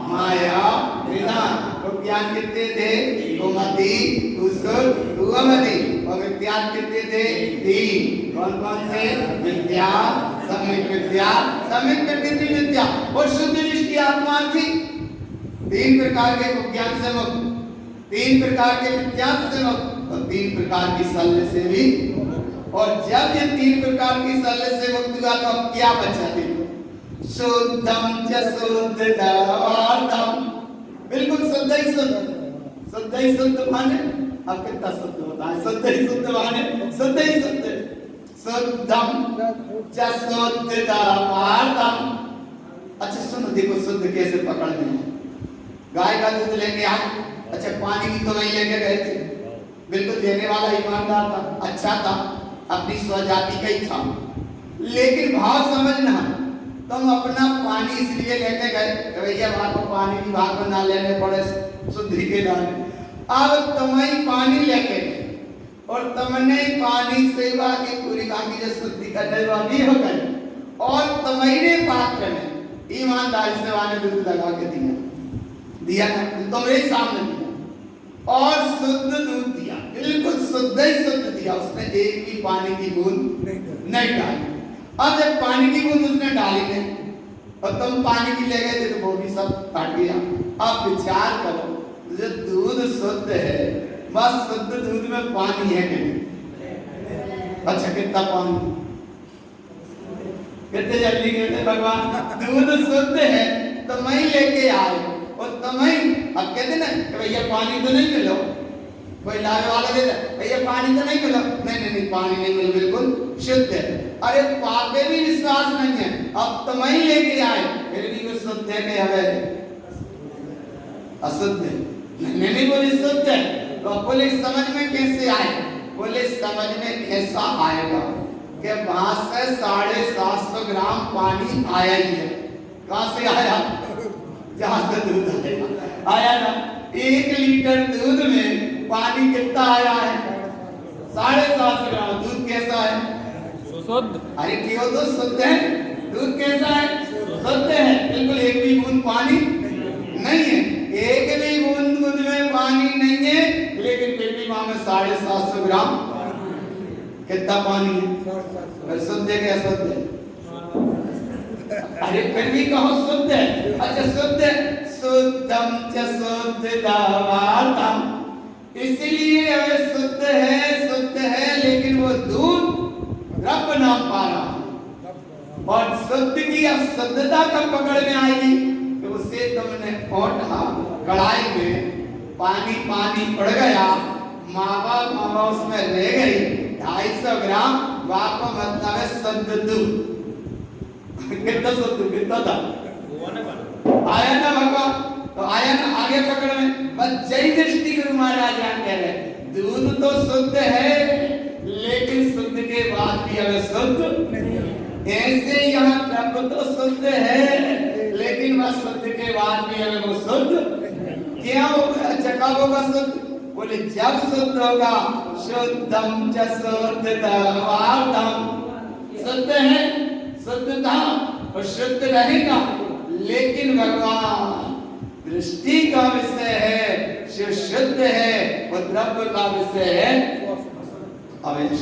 माया, निदान। तो ज्ञान कितने थे? कुमति, कुसुत, कुअमति। और मिथ्या कितने थे? 3। कौन कौन से? मिथ्या, सम्यक मिथ्या, सम्यक प्रकृति मिथ्या और शुद्ध दृष्टि आत्मा थी। 3 प्रकार के ज्ञान से मुक्त, 3 प्रकार के मिथ्या से मुक्त और 3 प्रकार की शल्य से भी। और जब ये 3 प्रकार की शल्य से मुक्त हुआ तो अब क्या बचा? देखो, शुद्धम च शुद्धम, बिल्कुल शुद्ध ही शुद्ध, शुद्ध ही शुद्ध माने अब कितना शुद्ध हो बताए शुद्ध ही शुद्ध माने शुद्ध ही शुद्ध शुद्धम च शुद्धतमार्दम। अच्छा सुनो देखो शुद्ध कैसे पकड़ते हैं। गाय का दूध लेके आए, अच्छा पानी की तो नहीं लेके गए थे, बिल्कुल देने वाला ईमानदार था, अच्छा था, अपनी स्वजाति का ही था, लेकिन भाव समझना तुम अपना पानी इसलिए लेके गए भैया वहां को पानी की भाग में ना लेने पड़े शुद्धि के लाने। अब तुम्हें पानी लेके गए और तुमने पानी सेवा की पूरी बाकी जो शुद्धि करने वाली हो गई और तुम्हारे पात्र में ईमानदारी से वाने दूध लगा के दिया ना, तुम्हारे सामने दिया और शुद्ध दूध दिया, बिल्कुल शुद्ध ही शुद्ध दिया, उसने एक भी पानी की बूंद नहीं डाली। अब जब पानी की बूंद उसने डाली नहीं और तुम पानी की ले गए थे तो वो भी सब काट गया। अब विचार करो जो दूध शुद्ध है, बस शुद्ध दूध में पानी है कि नहीं? अच्छा कितना पानी, कितने जल्दी कहते भगवान दूध शुद्ध है तो मैं लेके आए और तुम्हें अब कहते ना कि भैया पानी तो नहीं मिलो, कोई लावे वाला दे भैया पानी तो नहीं मिलो, नहीं पानी नहीं मिलो, बिल्कुल शुद्ध है। अरे पापे भी विश्वास नहीं है, अब तुम्हें लेके आए फिर भी वो शुद्ध है कि हमें अशुद्ध है? नहीं बोले शुद्ध है। तो बोले समझ में कैसे आए? बोले समझ में ऐसा आएगा कि वहां से 750 ग्राम पानी आया ही है। कहां से आया? जहां से दूध आया ना। 1 लीटर दूध में पानी कितना आया है? 750 ग्राम। दूध कैसा है? शुद्ध। अरे क्यों तो शुद्ध है, दूध कैसा है? शुद्ध है, बिल्कुल एक भी बूंद पानी नहीं है, एक भी बूंद दूध में पानी नहीं है, लेकिन फिर भी वहां में 750 ग्राम कितना पानी है? शुद्ध है क्या शुद्ध है? अरे फिर भी कहो शुद्ध है। अच्छा शुद्ध है, शुद्धम च शुद्धतमार्दम, इसलिए हमें शुद्ध है लेकिन वो दूध रब नाम पा रहा है। और शुद्ध की अब शुद्धता कब पकड़ में आएगी? तो उसे तुमने ओढ़ा कढ़ाई में पानी पड़ गया, मावा उसमें रह गई 250 ग्राम, वाको मतलब है शुद्ध दूध। कितना शुद्ध कितना था? आया ना भगवान, तो आया ना आगे पकड़ में। बस जय दृष्टि गुरु महाराज कह रहे दूध तो शुद्ध है लेकिन शुद्ध के बाद भी हमें शुद्ध, ऐसे यहाँ प्रभु तो शुद्ध है लेकिन वह शुद्ध के बाद भी हमें वो शुद्ध क्या होगा? अच्छा कब होगा शुद्ध? बोले जब शुद्ध होगा। शुद्धम च शुद्धतमार्दम, शुद्ध है, शुद्ध था और शुद्ध रहेगा, लेकिन भगवान दृष्टि का विषय है, जो शुद्ध है वो द्रव्य का विषय है अवेश,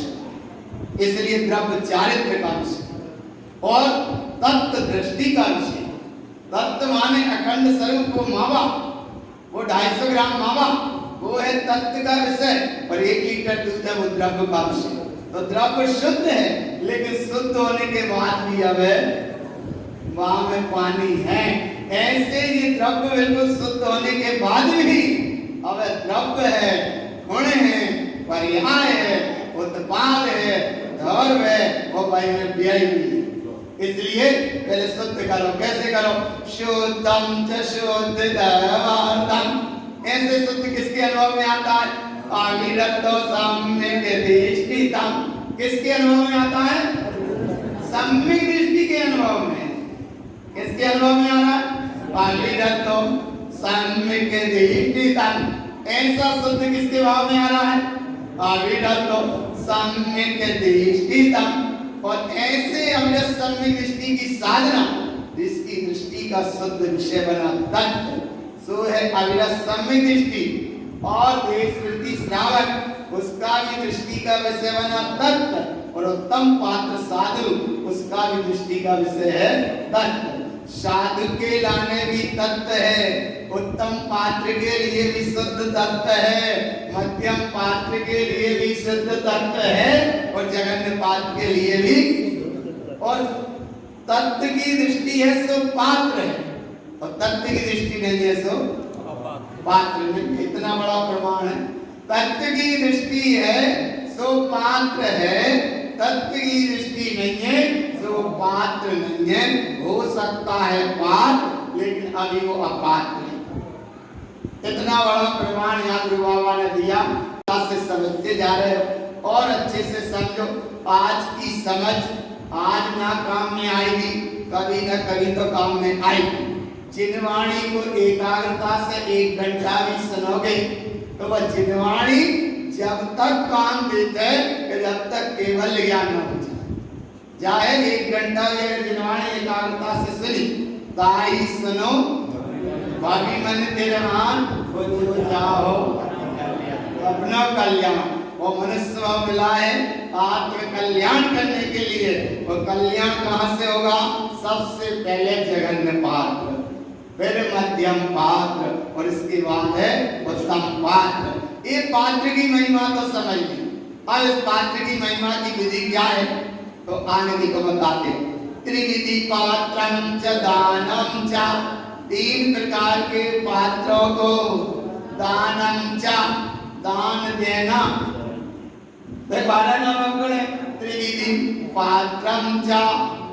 इसलिए द्रव्य चारित्र का विषय और तत्व दृष्टि का विषय। तत्व माने अखंड स्वरूप को मावा, वो 250 ग्राम मावा वो है तत्व का विषय, और 1 लीटर दूध है वो द्रव्य का विषय। तो द्रव्य शुद्ध है लेकिन शुद्ध होने के बाद भी अब वहां में पानी है। ऐसे ये द्रव्य बिल्कुल शुद्ध होने के बाद भी अब द्रव्य है, गुण है, पर्याय है, उत्पाद है, धर्म है, वो भाई में व्यय भी। इसलिए पहले शुद्ध करो। कैसे करो? शुद्धम च शुद्धतमार्दम। ऐसे शुद्ध किसके अनुभव में आता है? अविरतो सम्यक् दृष्टितम। किसके अनुभव में आता है? सम्यक् दृष्टि के अनुभव में। किसके अनुभव में आ रहा है? अविरतो सम्यक् दृष्टितम। ऐसा शुद्ध किसके भाव में आ रहा है? अविरतो सम्यक् दृष्टितम। और ऐसे अविरत सम्यक् दृष्टि की साधना, जिसकी दृष्टि का शुद्ध विषय बना तत्व, सो है अविरत सम्यक् दृष्टि। और देश वृत्ति श्रावक, उसका भी दृष्टि का विषय बना तत्व। और उत्तम पात्र साधु, उसका भी दृष्टि का विषय है तत्व। साधु के लाने भी तत्व है, उत्तम पात्र के लिए भी शुद्ध तत्व है, मध्यम पात्र के लिए भी शुद्ध तत्व है, और जघन्य पात्र के लिए भी। और तत्व की दृष्टि है सो पात्र है, और तत्व की दृष्टि नहीं है सो पात्र नहीं। इतना बड़ा प्रमाण है तत्व की दृष्टि है सो पात्र है, तत्व की दृष्टि नहीं है सो पात्र नहीं है। हो सकता है पात्र लेकिन अभी वो अपात्र है। इतना बड़ा प्रमाण यहाँ गुरु बाबा ने दिया, से समझते जा रहे हो और अच्छे से समझो। आज की समझ आज ना काम में आएगी, कभी ना कभी तो काम में आएगी। जिनवाणी को एकाग्रता से 1 घंटा भी सुनोगे तो वह जिनवाणी जब तक काम देते है जब तक केवल ज्ञान न हो जाए। चाहे 1 घंटा भी अगर जिनवाणी एकाग्रता से सुनी ताई सुनो भाभी मन तेरे मान हो जाओ अपना कल्याण। वो मनुष्य मिला है आत्म कल्याण करने के लिए। वो कल्याण कहाँ से होगा? सबसे पहले जगन्य पात्र, फिर मध्यम पात्र और इसके बाद है उत्तम पात्र। ये पात्र की महिमा तो समझ ली। अब इस पात्र की महिमा की विधि क्या है तो आनंदी को बताते। त्रिविधि पात्रम च दानम च, 3 प्रकार के पात्रों को दानम च दान देना। 12 नाम गुण है। त्रिविधि पात्रम च,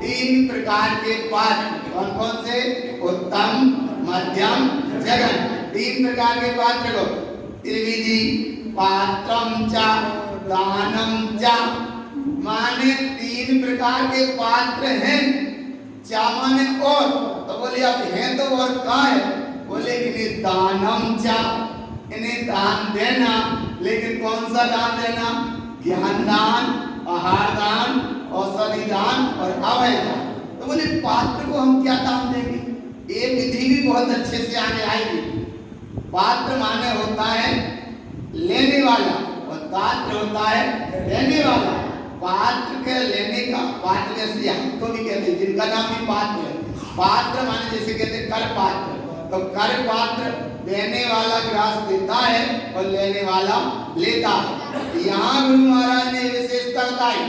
3 प्रकार के पात्र कौन कौन से? उत्तम मध्यम जगन। 3 प्रकार के पात्र को त्रिविधि पात्रम च दानम च, माने 3 प्रकार के पात्र हैं। चा माने और, तो बोले अब हैं तो और का है? बोले कि दानम च, इन्हें दान देना। लेकिन कौन सा दान देना? ज्ञान दान, आहार दान, औषधि दान और अभय दान। तो बोले पात्र को हम क्या दान देंगे? ये विधि भी बहुत अच्छे से आगे आएगी। पात्र माने होता है लेने वाला और पात्र होता है देने वाला। पात्र के लेने का, पात्र जैसे हमको भी कहते हैं जिनका नाम भी पात्र है। पात्र माने जैसे कहते हैं कर पात्र, तो कर पात्र देने वाला ग्रास देता है और लेने वाला लेता है। यहाँ गुरु महाराज ने विशेषता बताई,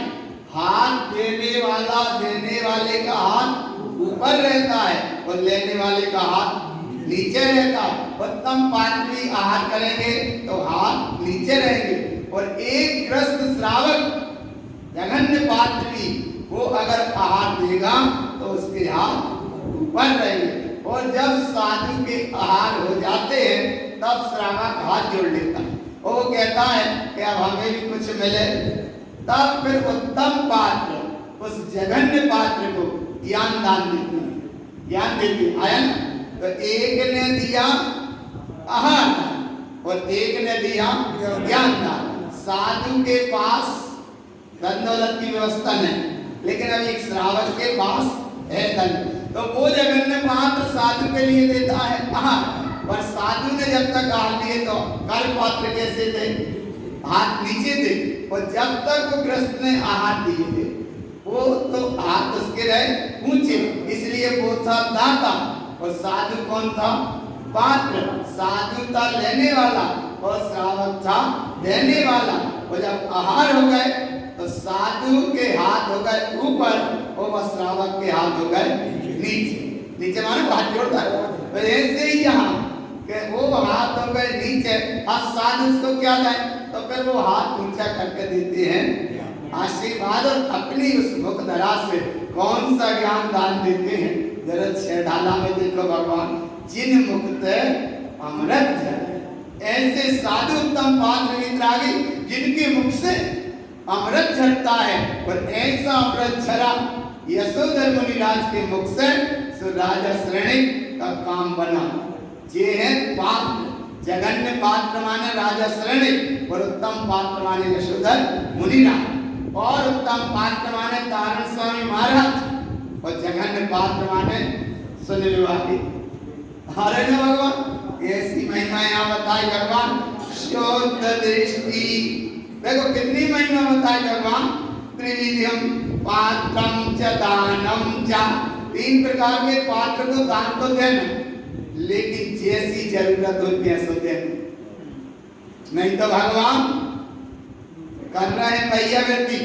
हाथ देने वाला देने वाले का हाथ ऊपर रहता है और लेने वाले का हाथ नीचे रहता है। उत्तम पात्री आहार करेंगे तो हाथ नीचे रहेंगे और एक ग्रस्त श्रावक जघन्य पात्री वो अगर आहार देगा तो उसके हाथ ऊपर रहेंगे। और जब साधु के आहार हो जाते हैं तब श्रावक हाथ जोड़ लेता है और वो कहता है कि अब हमें भी कुछ मिले। तब फिर उत्तम पात्र उस जघन्य पात्र को ज्ञान दान देते हैं, ज्ञान देते हैं। आया ना? तो एक ने दिया आहार दान और एक ने दिया ज्ञान दान। साधु के पास धन दौलत की व्यवस्था नहीं, लेकिन अब एक श्रावक के पास है धन, तो वो जघन्य पात्र साधु के लिए देता है आहार। पर साधु ने जब तक आहार दिए तो कर पात्र कैसे दे? हाथ नीचे दे। और जब तक वो ग्रस्त ने आहार दिए थे वो तो हाथ उसके रहे ऊंचे, इसलिए वो था दाता और साधु कौन था? पात्र। साधु था लेने वाला और श्रावक था देने वाला। और जब आहार हो गए तो साधु के हाथ हो गए ऊपर और वह श्रावक के हाथ हो गए नीचे। नीचे माने हाथ जोड़ता है। तो ऐसे ही यहाँ कि वो हाथ हो गए नीचे, अब साधु उसको क्या दें? तो फिर वो हाथ ऊंचा करके देते हैं आशीर्वाद और अपनी उस मुख धरा से कौन सा ज्ञान दान देते हैं। जरा 6 ढाला में देखो भगवान, जिन मुक्त अमृत झरे। ऐसे साधु उत्तम पात्र मित्रागी जिनके मुख से अमृत झरता है। और ऐसा अमृत झरा यशोधर मुनिराज के मुख से सो राजा श्रेणी का काम बना। ये है पात्र। जघन्य पात्र माने राजा श्रेणी और उत्तम पात्र माने यशोधर मुनिराज और उत्तम पात्र माने तारण स्वामी महाराज और जघन्य पात्र माने सुनील वाली। हरे न भगवान, ऐसी महिमा यहाँ बताई भगवान। शुद्ध दृष्टि देखो कितनी महिमा बताई भगवान। त्रिविधम पात्रम च दानम च, 3 प्रकार के पात्र को दान तो देना, लेकिन जैसी जरूरत हो पैसों देना। नहीं तो भगवान कर रहे हैं भैया व्यक्ति,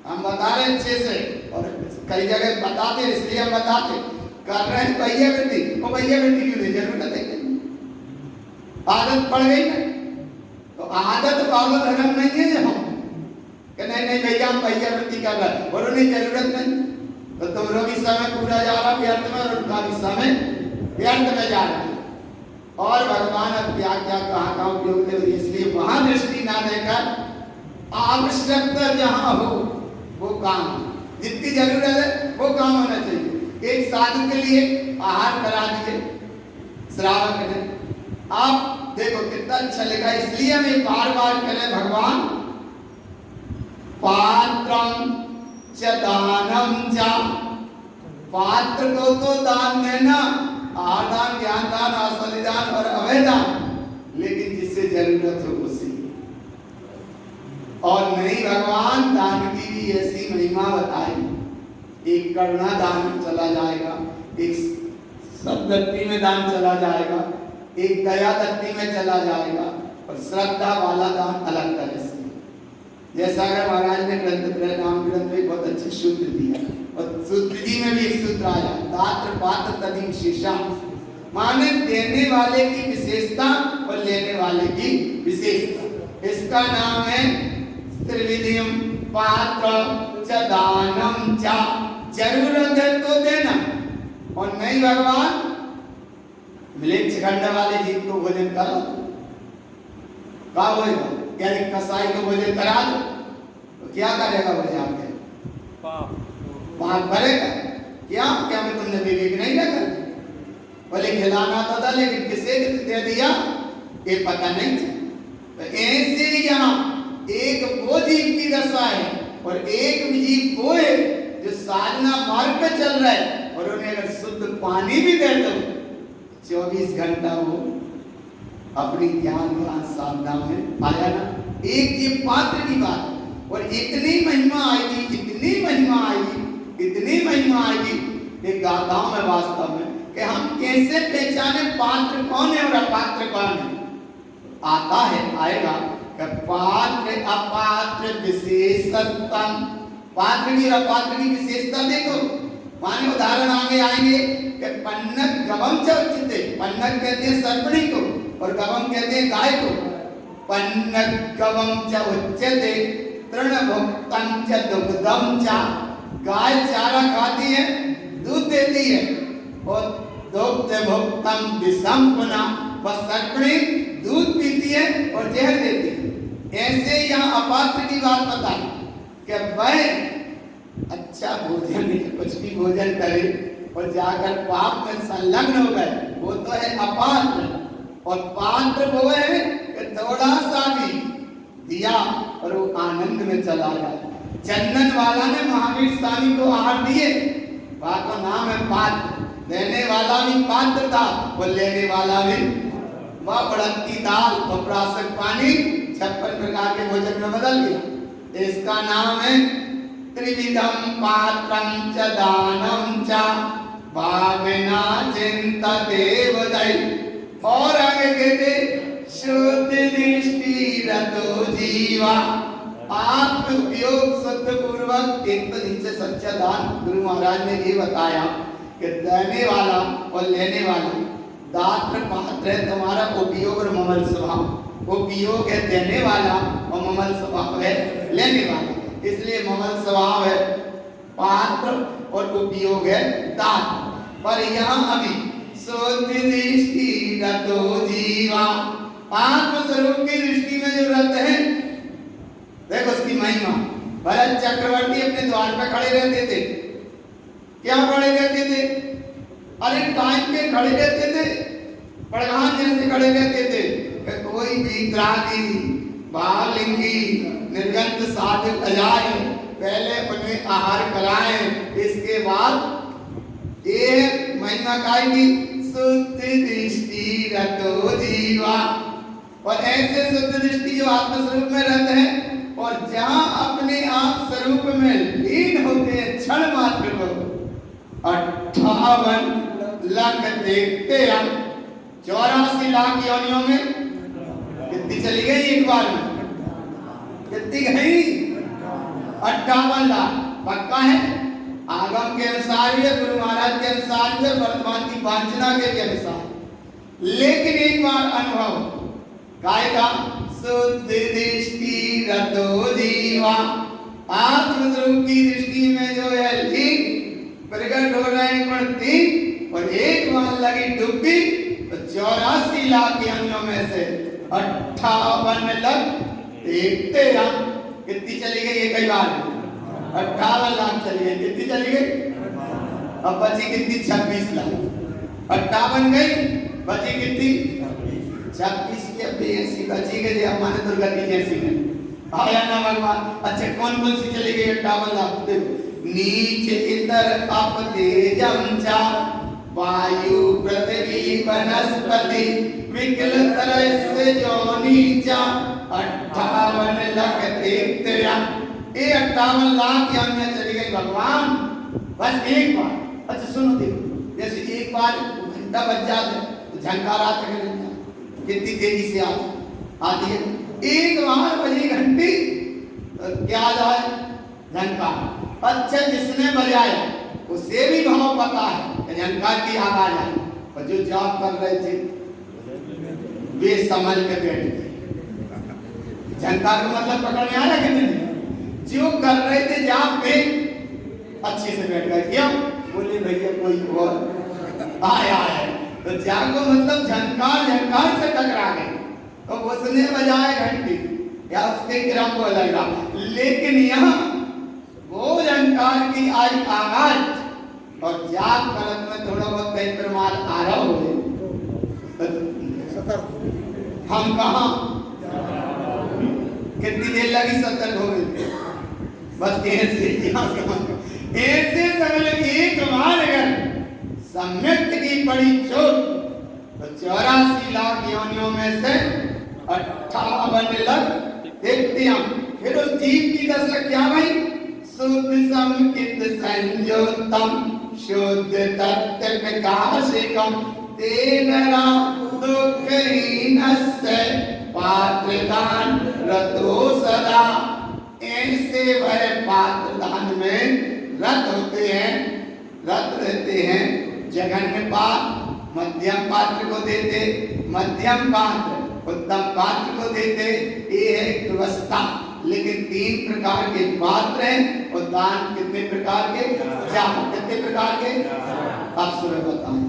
हम बता रहे अच्छे से और कई जगह बताते इसलिए हम बताते। कर रहे हैं भैया व्यक्ति, वो भैया व्यक्ति क्यों नहीं? जरूरत है, आदत पड़ गई ना। तो आदत वाला धर्म नहीं है ये हम कि नहीं भैया हम भैया वृत्ति कर रहे हैं और उन्हें जरूरत नहीं, तो तुम लोग भी समय पूरा जा रहा व्यर्थ में और उनका भी समय व्यर्थ में जा रहा है। और भगवान अब क्या क्या कहाँ का उपयोग दे, इसलिए वहां दृष्टि ना देकर आवश्यकता जहां हो वो काम, जितनी जरूरत है वो काम होना चाहिए। एक साधु के लिए आहार करा दिए श्रावक ने, आप देखो कितना अच्छा लिखा, इसलिए हमें बार बार करें भगवान पात्रम च दानम च, पात्र को तो दान देना, आदान ज्ञान दान आसवली दान और अवैदान, लेकिन जिससे जरूरत हो उसी। और नहीं भगवान दान की भी ऐसी महिमा बताई, एक करुणा दान चला जाएगा, एक सद्गति में दान चला जाएगा, एक दया दत्ती में चला जाएगा, और श्रद्धा वाला दान अलग तरह से। जैसा अगर महाराज ने ग्रंथ नाम ग्रंथ में बहुत अच्छे सूत्र दिया, और सूत्र जी में भी एक सूत्र आया, दात्र पात्र तदि विशेषा, माने देने वाले की विशेषता और लेने वाले की विशेषता। इसका नाम है त्रिविधियम पात्र च दानम च, जरूरत है तो देना, और नहीं भगवान मिलेच्छ खंड वाले जीव को भोजन करा दो, क्या होगा, यानी कसाई को भोजन करा दो तो क्या करेगा वो जाके पाप करेगा। क्या क्या मैं तुमने विवेक नहीं रखा, बोले खिलाना था लेकिन किसे दे दिया ये पता नहीं था। तो ऐसे ही यहाँ एक वो जीव की दशा है और एक जीव वो है जो साधना मार्ग पे चल रहा है, और उन्हें अगर शुद्ध पानी भी दे दो 24 घंटा वो अपनी ज्ञान साधना में आया ना। एक ये पात्र की बात, और इतनी महिमा आएगी, इतनी महिमा आएगी, इतनी महिमा आएगी एक गाँव में वास्तव में कि हम कैसे पहचाने पात्र कौन है और अपात्र कौन है। आता है आएगा कि पात्र अपात्र विशेषतम, पात्र की और अपात्र की विशेषता देखो। माने उदाहरण आगे आएंगे कि पन्नक गवम च उच्यते, पन्नक कहते हैं सर्पणी को और गवम कहते हैं गाय को। पन्नक गवम च उच्यते तृणभुक्तं च दुग्धं च, गाय चारा खाती है दूध देती है, और दुग्ध भुक्तं विषं पुनः, बस सर्पणी दूध पीती है और जहर देती है। ऐसे यहाँ अपात्र की बात बताई कि वह अच्छा भोजन कुछ भी भोजन करे और जाकर पाप में संलग्न हो गए, वो तो है अपात्र। और पात्र वो है कि थोड़ा सा भी दिया और वो आनंद में चला गया। चंदन वाला ने महावीर स्वामी को आहार दिए, बात का नाम है पात्र। देने वाला भी पात्र था और लेने वाला भी। वह बड़द की दाल और प्राशक पानी 56 प्रकार के भोजन में बदल गया। इसका नाम है त्रिविधम पात्रं च दानं च भावना चिंता देवदय। और आगे कहते शुद्ध दृष्टि रतो जीवा, आत्म उपयोग शुद्ध पूर्वक। एक तो नीचे सच्चा दान गुरु महाराज ने ये बताया कि देने वाला और लेने वाला, दात्र पात्र है तुम्हारा उपयोग और ममल स्वभाव। उपयोग है देने वाला और ममल स्वभाव है लेने वाला, इसलिए ममल स्वभाव है पात्र और उपयोग है दान। पर यहाँ अभी शुद्ध दृष्टि रतो जीवा, आत्म स्वरूप की दृष्टि में जो रत है, देखो उसकी महिमा। भरत चक्रवर्ती अपने द्वार पर खड़े रहते थे, क्या खड़े रहते थे, अरे टाइम पे खड़े रहते थे, पड़गान जैसे खड़े रहते थे कि कोई भी त्रागी बालिंगी निर्गंध साधु अजाए पहले उन्हें आहार कराए, इसके बाद ये महिमा गाएगी शुद्ध दृष्टि रतो जीवा। और ऐसे शुद्ध दृष्टि जो आत्मस्वरूप में रहते हैं और जहां अपने आप स्वरूप में लीन होते हैं क्षण मात्र को, 58 लाख देखते हम 84 लाख योनियों में कितनी चली गई एक बार में, कितनी गई 58 लाख। पक्का है आगम के अनुसार भी, गुरु महाराज के अनुसार भी, वर्तमान की वांछना के अनुसार। लेकिन एक बार अनुभव गाय का शुद्ध दृष्टि रतो जीवा। आत्मस्वरूप की दृष्टि में जो है लिंग प्रकट हो रहे हैं गुण 3 और एक बार लगी डुबकी तो 84 लाख अंगों में से 58 लाख देखते हम कितनी चली गई है कई बार 58 लाख चली गई। कितनी चली गई? अब बची कितनी? 26 लाख। 58 गई, बची कितनी? 26 की अब ऐसी बची गई जो हमारे दुर्गति जैसी है। आया ना भगवान। अच्छा कौन कौन सी चली गई 58 लाख? देखो नीचे इतर अप तेजम चा वायु पृथ्वी वनस्पति विकल तरह से जो नीचा 58 लाख देखते ये 58 लाख यहाँ चली गई भगवान बस एक बार। अच्छा सुनो देखो जैसे एक बार घंटा बज जाता है तो झंकार आता है कितनी तेजी से आती है। एक बार बजी घंटी तो क्या जाए झंकार। अच्छा जिसने बजाया उसे भी भाव पता है कि झंकार की आवाज आई और जो जाप कर रहे थे वे समझ के बैठ गए। झंकार का मतलब पकड़ में आया कि नहीं? जो कर रहे थे जाप पे अच्छे से बैठ गए। क्यों? बोले भैया कोई और आया है तो जागो मतलब झंकार से टकरा गए तो उसने बजाए घंटी या उसके क्रम को लगा। लेकिन यहाँ वो झंकार की आई आवाज और जाग परत में थोड़ा बहुत कई प्रमाण आ रहा हो हम कहा कितनी देर लगी? सतर्क हो गए बस ऐसे समझ एक बार अगर सम्यक की पड़ी चोट तो 84 लाख योनियों में से 58 लाख देखते हम। फिर उस जीव की दशा क्या भाई? शुद्ध समकित संयोतम शुद्ध तत्व प्रकाशिकम तेनरा दुःखहीनस्य पात्रदान रतो सदा। ऐसे वह पात्रदान में रत होते हैं, रत रहते हैं। जघन्य पात्र मध्यम पात्र को देते, मध्यम पात्र उत्तम पात्र को देते। ये है व्यवस्था। लेकिन 3 प्रकार के पात्र हैं और दान कितने प्रकार के? 4। कितने प्रकार के? आप सुबह बताएं।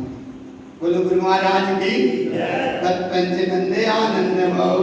बोलो गुरु महाराज की तत्पंच नंदे आनंद भाव।